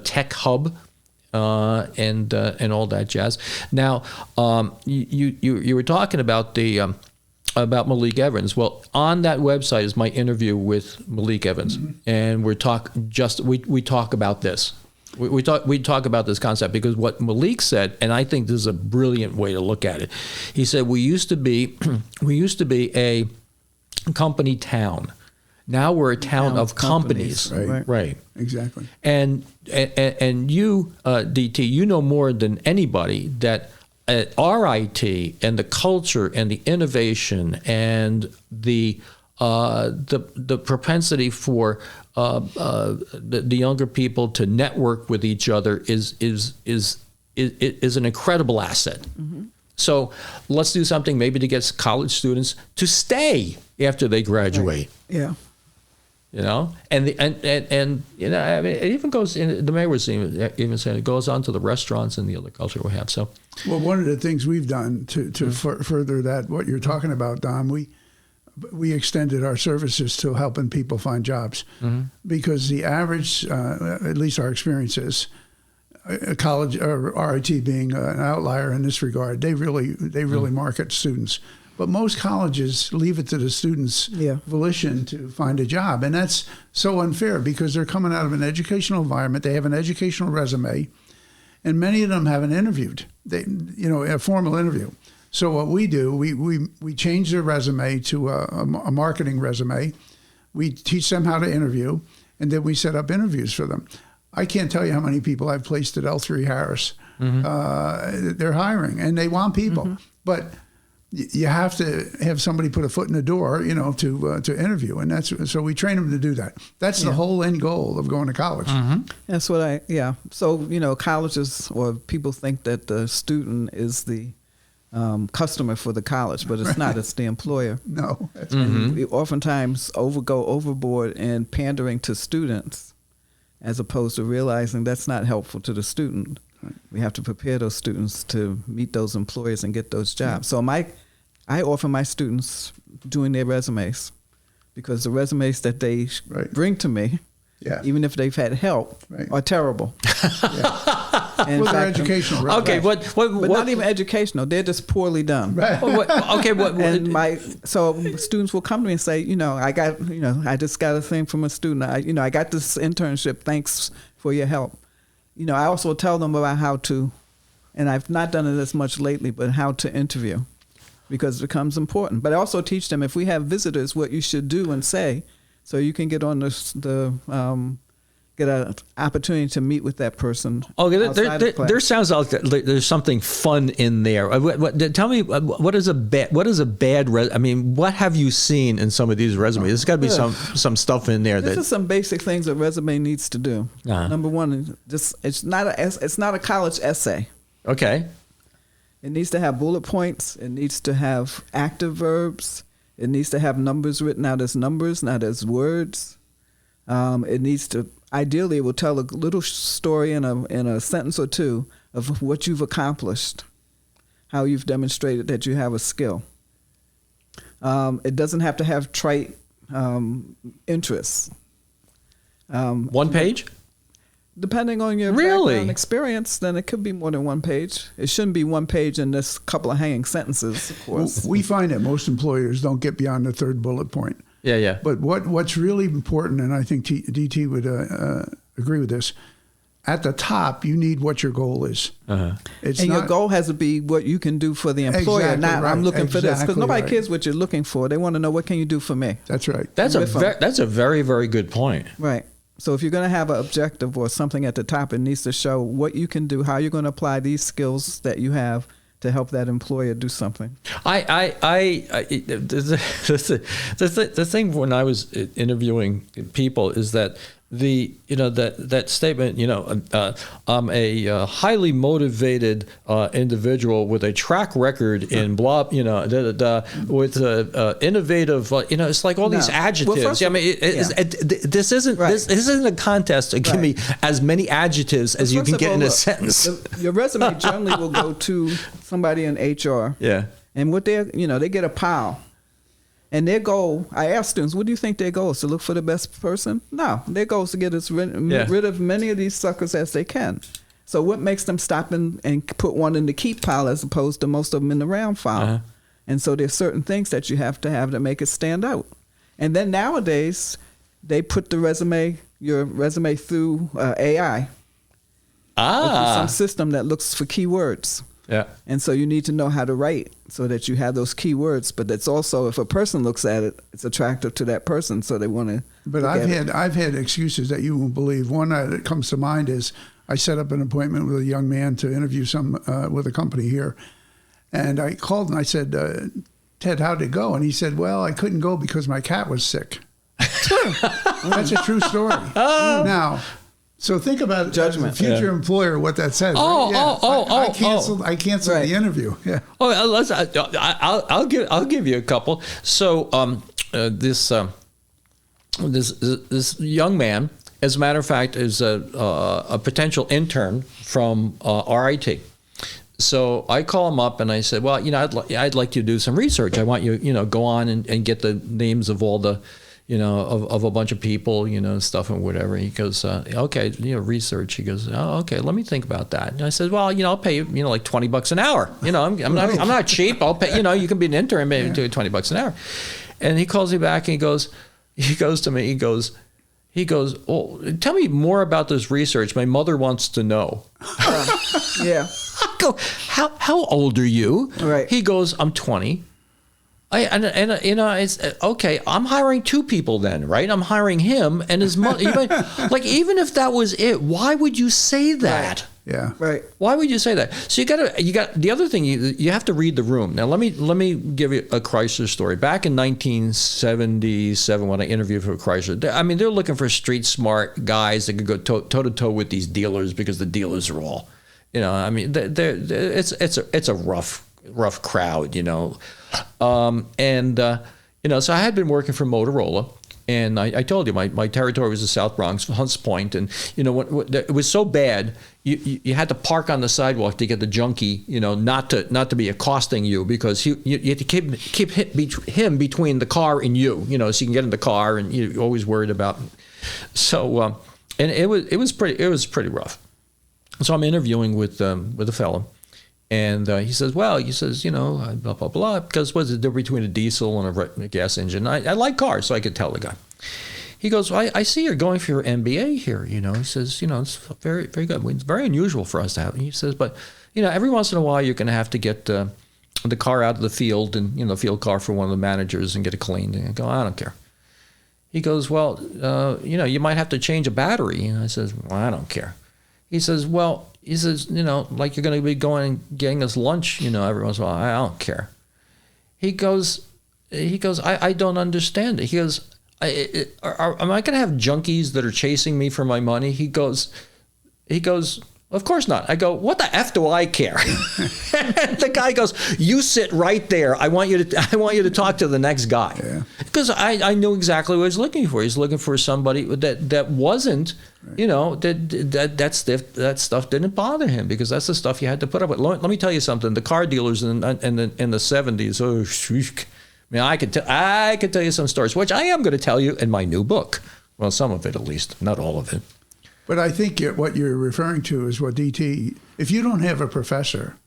tech hub. And all that jazz. Now, you were talking about about Malik Evans. Well, on that website is my interview with Malik Evans, and we talk about this. We talk about this concept because what Malik said, and I think this is a brilliant way to look at it. He said we used to be a company town. Now we're a town of companies. Right. Exactly. And you, DT, you know more than anybody that RIT and the culture and the innovation and the propensity for the younger people to network with each other is an incredible asset. Mm-hmm. So let's do something maybe to get college students to stay after they graduate. Right. Yeah. It even goes in. The mayor was even saying it goes on to the restaurants and the other culture we have. So, well, one of the things we've done to further that, what you're talking about, Dom, we extended our services to helping people find jobs, because the average, at least our experience is, a college or RIT being an outlier in this regard, they really market students. But most colleges leave it to the students' volition to find a job. And that's so unfair because they're coming out of an educational environment. They have an educational resume, and many of them haven't interviewed, a formal interview. So what we do, we change their resume to a marketing resume. We teach them how to interview, and then we set up interviews for them. I can't tell you how many people I've placed at L3 Harris. They're hiring, and they want people. But you have to have somebody put a foot in the door, to interview, and so we train them to do that. That's the whole end goal of going to college. That's what So colleges or people think that the student is the customer for the college, but it's not. It's the employer. No, and we oftentimes go overboard in pandering to students, as opposed to realizing that's not helpful to the student. We have to prepare those students to meet those employers and get those jobs. So I offer my students doing their resumes, because the resumes that they bring to me, even if they've had help, are terrible. And they're educational. Okay, but not even educational. They're just poorly done. So students will come to me and say, I just got a thing from a student. I got this internship. Thanks for your help. I also tell them about how to, and I've not done it as much lately, but how to interview, because it becomes important. But I also teach them, if we have visitors, what you should do and say, so you can get on get an opportunity to meet with that person. There sounds like there's something fun in there. Tell me, what is a bad resume? I mean, what have you seen in some of these resumes? There's got to be some stuff in there. This is some basic things a resume needs to do. Number one, it's not a college essay. Okay. It needs to have bullet points. It needs to have active verbs. It needs to have numbers written out as numbers, not as words. It needs to. Ideally, it will tell a little story in a sentence or two of what you've accomplished, how you've demonstrated that you have a skill. It doesn't have to have trite interests. One page? Depending on your background experience, then it could be more than one page. It shouldn't be one page and this couple of hanging sentences, of course. We find that most employers don't get beyond the third bullet point. Yeah. But what's really important, and I think DT would agree with this, at the top, you need what your goal is. Your goal has to be what you can do for the employer. I'm looking for this, because nobody cares what you're looking for. They want to know, what can you do for me? That's right. That's a very, very good point. Right. So if you're going to have an objective or something at the top, it needs to show what you can do, how you're going to apply these skills that you have to help that employer do something. The thing when I was interviewing people is that that statement, I'm a highly motivated individual with a track record in blah, with innovative, it's like all these adjectives. This isn't a contest to give me as many adjectives as you can get in a sentence. Your resume generally will go to somebody in HR. Yeah. And what they get a pile. And their goal, I ask students, what do you think their goal is? To look for the best person? No, their goal is to get rid of many of these suckers as they can. So what makes them stop and put one in the keep pile as opposed to most of them in the round file? Uh-huh. And so there's certain things that you have to make it stand out. And then nowadays, they put your resume through AI. Through some system that looks for keywords. Yeah. And so you need to know how to write so that you have those keywords. But it's also, if a person looks at it, it's attractive to that person, so they want to. But I've had excuses that you won't believe. One that comes to mind is I set up an appointment with a young man to interview with a company here, and I called and I said, Ted, how'd it go? And he said, well, I couldn't go because my cat was sick. That's a true story. Now. So think about it, judgment. As a future employer, what that says. I canceled the interview. Yeah. I'll give you a couple. So this young man, as a matter of fact, is a potential intern from RIT. So I call him up and I said, well, I'd like you to do some research. I want you, go on and get the names of all the. Of a bunch of people, stuff and whatever. He goes, okay, research. He goes, oh, okay, let me think about that. And I said, well, I'll pay you, like $20 an hour. I'm not cheap. I'll pay, you can be an intern, maybe do $20 an hour. And he calls me back and he goes to me, he goes, oh, tell me more about this research. My mother wants to know. Yeah. I go, how old are you? Right. He goes, I'm 20. It's okay. I'm hiring two people then, right? I'm hiring him and his mother. Like, even if that was it, why would you say that? Right. Yeah. Right. Why would you say that? So you got the other thing. You have to read the room. Now let me give you a Chrysler story. Back in 1977, when I interviewed for Chrysler, they're looking for street smart guys that could go toe to toe with these dealers because the dealers are all, it's a rough crowd, so I had been working for Motorola, and I told you my territory was the South Bronx, Hunts Point, and it was so bad you had to park on the sidewalk to get the junkie, not to be accosting you, because you had to keep him between the car and you, so you can get in the car, and you're always worried about. So and it was pretty rough. So I'm interviewing with a fellow. And he says, blah, blah, blah, because what's the difference between a diesel and a gas engine? I like cars, so I could tell the guy. He goes, well, I see you're going for your MBA here, He says, it's very, very good. It's very unusual for us to have. He says, but, every once in a while you're going to have to get the car out of the field and, field car for one of the managers and get it cleaned. And I go, I don't care. He goes, well, you might have to change a battery. And I says, well, I don't care. He says, like you're going to be going and getting us lunch, every once in a while. I don't care. He goes, I don't understand it. He goes, am I going to have junkies that are chasing me for my money? He goes, of course not. I go, what the F do I care? The guy goes, you sit right there. I want you to talk to the next guy. Yeah. Because I knew exactly what he was looking for. He's looking for somebody that wasn't, that stuff didn't bother him, because that's the stuff you had to put up with. Let me tell you something. The car dealers in the 70s, I could tell you some stories, which I am going to tell you in my new book. Well, some of it at least, not all of it. But I think what you're referring to is what DT, if you don't have a professor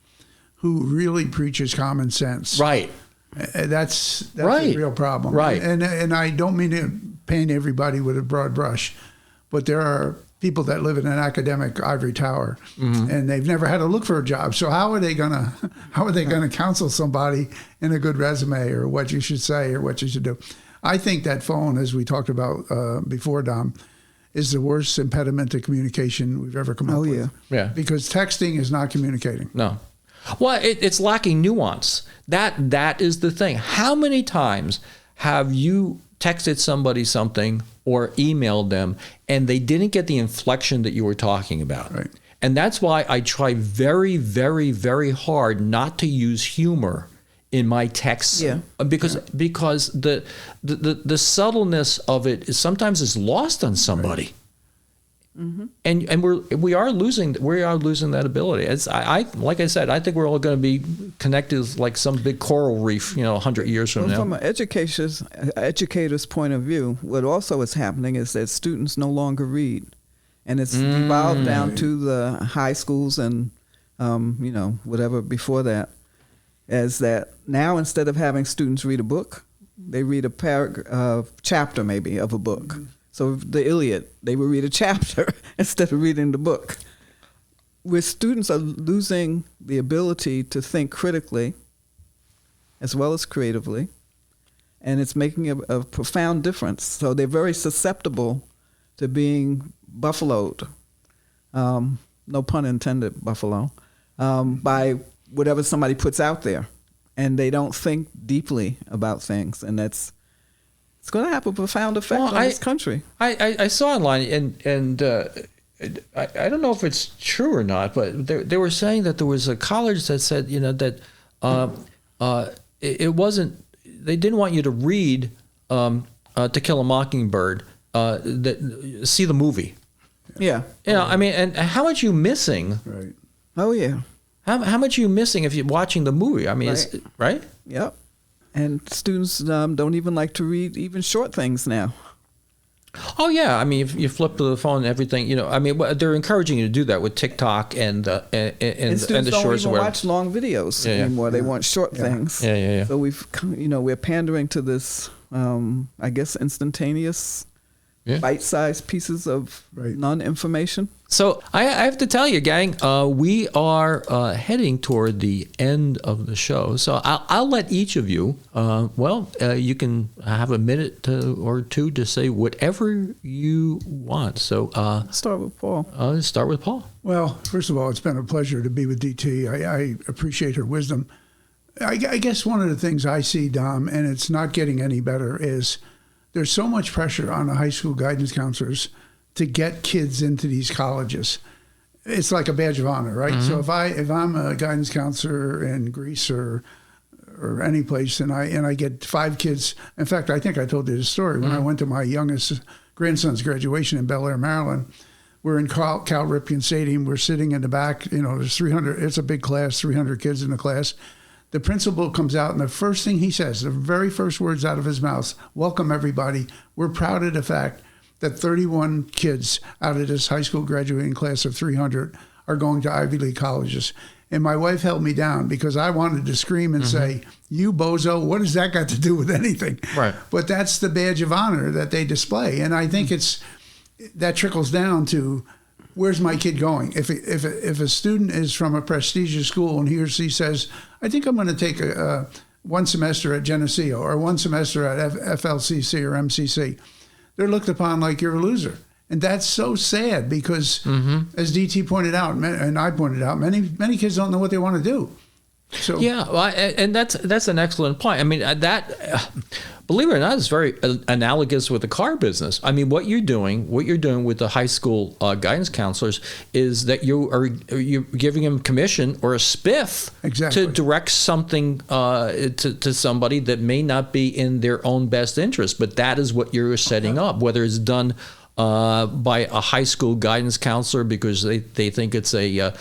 who really preaches common sense, right, that's right. a real problem. Right. And I don't mean to paint everybody with a broad brush, but there are people that live in an academic ivory tower, and they've never had to look for a job. So how are they gonna counsel somebody in a good resume, or what you should say, or what you should do? I think that phone, as we talked about before, Dom, is the worst impediment to communication we've ever come up with. Yeah. Because texting is not communicating. No. Well, it's lacking nuance. That is the thing. How many times have you texted somebody something or emailed them and they didn't get the inflection that you were talking about? Right. And that's why I try very, very, very hard not to use humor in my texts. Yeah. Because the subtleness of it is sometimes lost on somebody. Right. Mm-hmm. And we are losing that ability. Like I said, I think we're all going to be connected like some big coral reef, 100 years from now. From an educator's point of view, what also is happening is that students no longer read, and it's evolved down to the high schools and whatever before that. As that now, instead of having students read a book, they read a chapter maybe of a book. Mm-hmm. So the Iliad, they will read a chapter instead of reading the book. Where students are losing the ability to think critically as well as creatively, and it's making a profound difference. So they're very susceptible to being buffaloed, no pun intended, buffalo, by whatever somebody puts out there. And they don't think deeply about things, and it's going to have a profound effect on this country. I saw online, and I don't know if it's true or not, but they were saying that there was a college that said, that it wasn't, they didn't want you to read To Kill a Mockingbird, see the movie. Yeah. I mean, and how much are you missing? Right. Oh, yeah. How much are you missing if you're watching the movie? I mean, right? Yep. And students don't even like to read even short things now. Oh yeah, I mean, if you flip to the phone and everything, I mean, they're encouraging you to do that with TikTok and the students don't shorts. Even watch long videos anymore. They want short things. Yeah. So we're pandering to this, I guess, instantaneous, bite-sized pieces of non-information. So I have to tell you, gang, we are heading toward the end of the show. So I'll let each of you, you can have a minute or two to say whatever you want. So start with Paul. Start with Paul. Well, first of all, it's been a pleasure to be with DT. I appreciate her wisdom. I guess one of the things I see, Dom, and it's not getting any better, is there's so much pressure on the high school guidance counselors to get kids into these colleges. It's like a badge of honor, right? Mm-hmm. So if I'm a guidance counselor in Greece or any place, and I get 5 kids. In fact, I think I told you this story when I went to my youngest grandson's graduation in Bel Air, Maryland. We're in Cal Ripken Stadium. We're sitting in the back. There's 300. It's a big class, 300 kids in the class. The principal comes out, and the first thing he says, the very first words out of his mouth, "Welcome everybody. We're proud of the fact that 31 kids out of this high school graduating class of 300 are going to Ivy League colleges." And my wife held me down because I wanted to scream and say, "You bozo, what has that got to do with anything?" Right. But that's the badge of honor that they display. And I think that trickles down to, where's my kid going? If a student is from a prestigious school and he or she says, "I think I'm going to take one semester at Geneseo or one semester at FLCC or MCC," they're looked upon like you're a loser. And that's so sad because, as DT pointed out, and I pointed out, many kids don't know what they want to do. So yeah, well, and that's an excellent point. I mean, believe it or not, is very analogous with the car business. I mean, what you're doing with the high school guidance counselors is that you're giving them commission or a spiff to direct something to somebody that may not be in their own best interest. But that is what you're setting up, whether it's done by a high school guidance counselor because they think it's a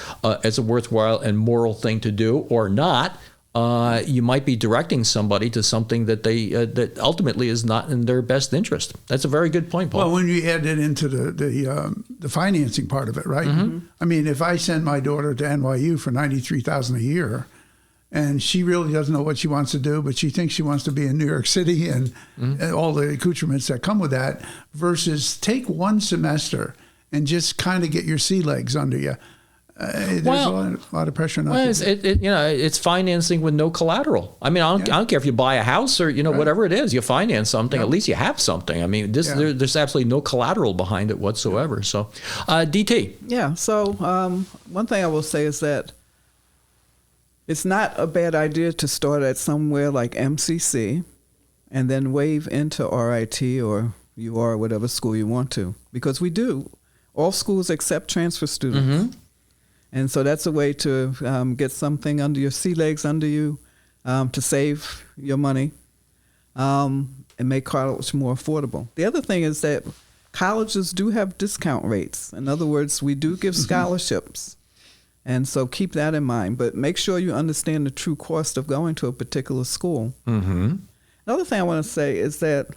worthwhile and moral thing to do or not. You might be directing somebody to something that that ultimately is not in their best interest. That's a very good point, Paul. Well, when you add it into the financing part of it, right? I mean, if I send my daughter to NYU for $93,000 a year, and she really doesn't know what she wants to do, but she thinks she wants to be in New York City and all the accoutrements that come with that, versus take one semester and just kind of get your sea legs under you. There's a lot of pressure. It's financing with no collateral. I mean, I don't care if you buy a house or whatever it is, you finance something. At least you have something. I mean, there's absolutely no collateral behind it whatsoever. So, DT. Yeah. So one thing I will say is that It's not a bad idea to start at somewhere like MCC and then wave into RIT or UR, whatever school you want to, because we do. All schools accept transfer students. And so that's a way to get something under your sea legs under you, to save your money, and make college more affordable. The other thing is that colleges do have discount rates. In other words, we do give scholarships. And so keep that in mind. But make sure you understand the true cost of going to a particular school. Another thing I want to say is that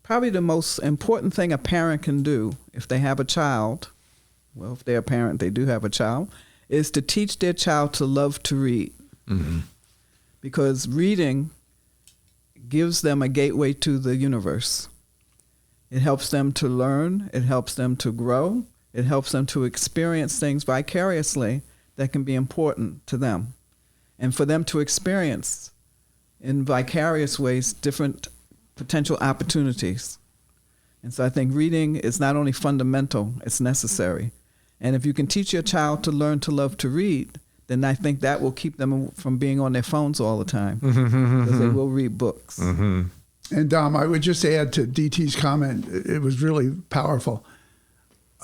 probably the most important thing a parent can do if they have a child, well, if they're a parent, they do have a child, is to teach their child to love to read. Because reading gives them a gateway to the universe. It helps them to learn. It helps them to grow. It helps them to experience things vicariously that can be important to them. And for them to experience in vicarious ways different potential opportunities. And so I think reading is not only fundamental, it's necessary. And if you can teach your child to learn to love to read, then I think that will keep them from being on their phones all the time, because they will read books. And Dom, I would just add to DT's comment, it was really powerful.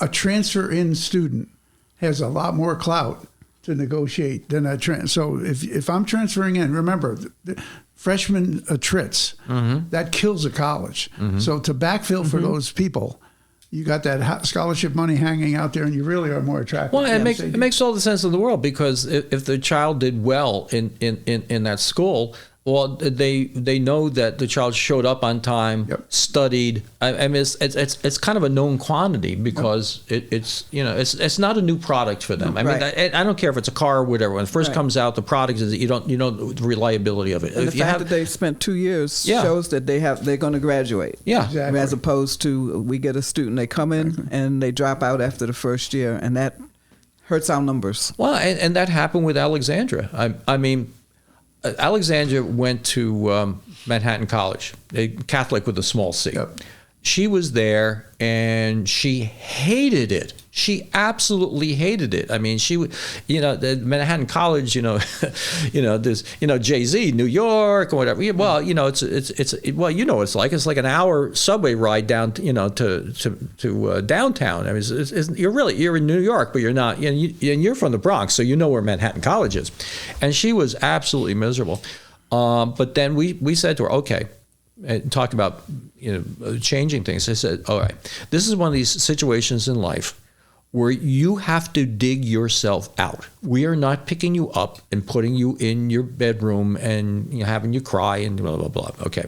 A transfer-in student has a lot more clout to negotiate than a So if I'm transferring in, remember, freshman trits, that kills a college. So to backfill for those people, you got that scholarship money hanging out there, and you really are more attractive. Well, it makes all the sense in the world, because if the child did well in that school, well, they know that the child showed up on time, studied. I mean, it's kind of a known quantity, because it's not a new product for them. I mean, I don't care if it's a car or whatever. When it first comes out, the product is you know the reliability of it. And the fact that they spent 2 years shows that they're going to graduate. Yeah, exactly. As opposed to we get a student, they come in and they drop out after the first year, and that hurts our numbers. Well, and that happened with Alexandra. I mean, Alexandra went to Manhattan College, a Catholic with a small c. She was there, and she hated it. She absolutely hated it. I mean, the Manhattan College, there's, Jay-Z, New York, or whatever. Well, it's like. It's like an hour subway ride down, to downtown. I mean, you're in New York, but you're not, and you're from the Bronx, so you know where Manhattan College is. And she was absolutely miserable. But then we said to her, okay, and talked about changing things. I said, all right, this is one of these situations in life where you have to dig yourself out. We are not picking you up and putting you in your bedroom and having you cry and blah, blah, blah. Okay.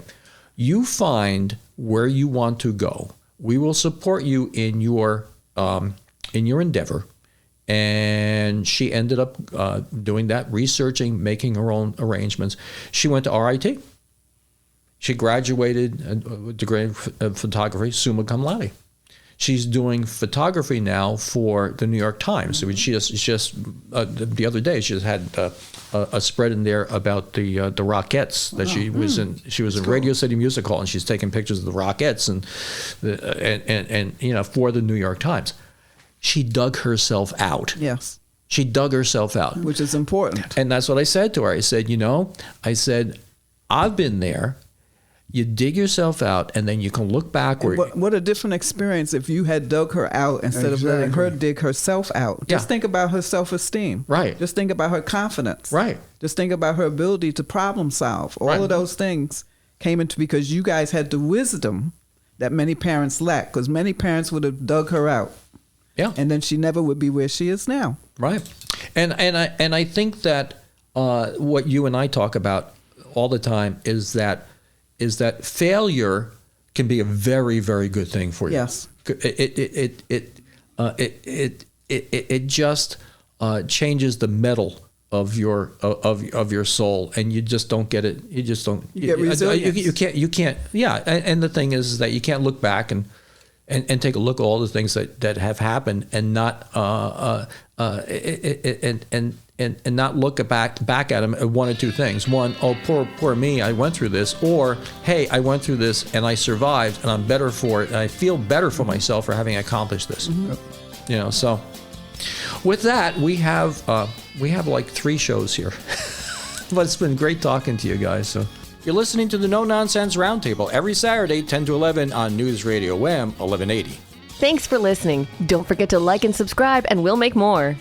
You find where you want to go. We will support you in your endeavor. And she ended up doing that, researching, making her own arrangements. She went to RIT. She graduated a degree in photography, summa cum laude. She's doing photography now for the New York Times. So she just the other day she just had a spread in there about the Rockettes that she was in. She was in Radio City Music Hall, and she's taking pictures of the Rockettes and for the New York Times. She dug herself out. Yes. She dug herself out, which is important. And that's what I said to her. I said, I've been there. You dig yourself out, and then you can look backward. What a different experience if you had dug her out instead of letting her dig herself out. Just think about her self-esteem. Right. Just think about her confidence. Right. Just think about her ability to problem solve. All of those things came into because you guys had the wisdom that many parents lack, because many parents would have dug her out. Yeah. And then she never would be where she is now. Right. And I think that what you and I talk about all the time is that failure can be a very, very good thing for you. Yes. It just changes the metal of your soul, and you just don't get it. You just don't. You get resilience. You can't. Yeah. And the thing is that you can't look back and take a look at all the things that have happened and not and not look back at them at one or two things. One, oh, poor me, I went through this. Or, hey, I went through this and I survived and I'm better for it. And I feel better for myself for having accomplished this. So with that, we have like 3 shows here. But it's been great talking to you guys. So you're listening to the No Nonsense Roundtable every Saturday, 10 to 11 on News Radio Wham 1180. Thanks for listening. Don't forget to like and subscribe, and we'll make more.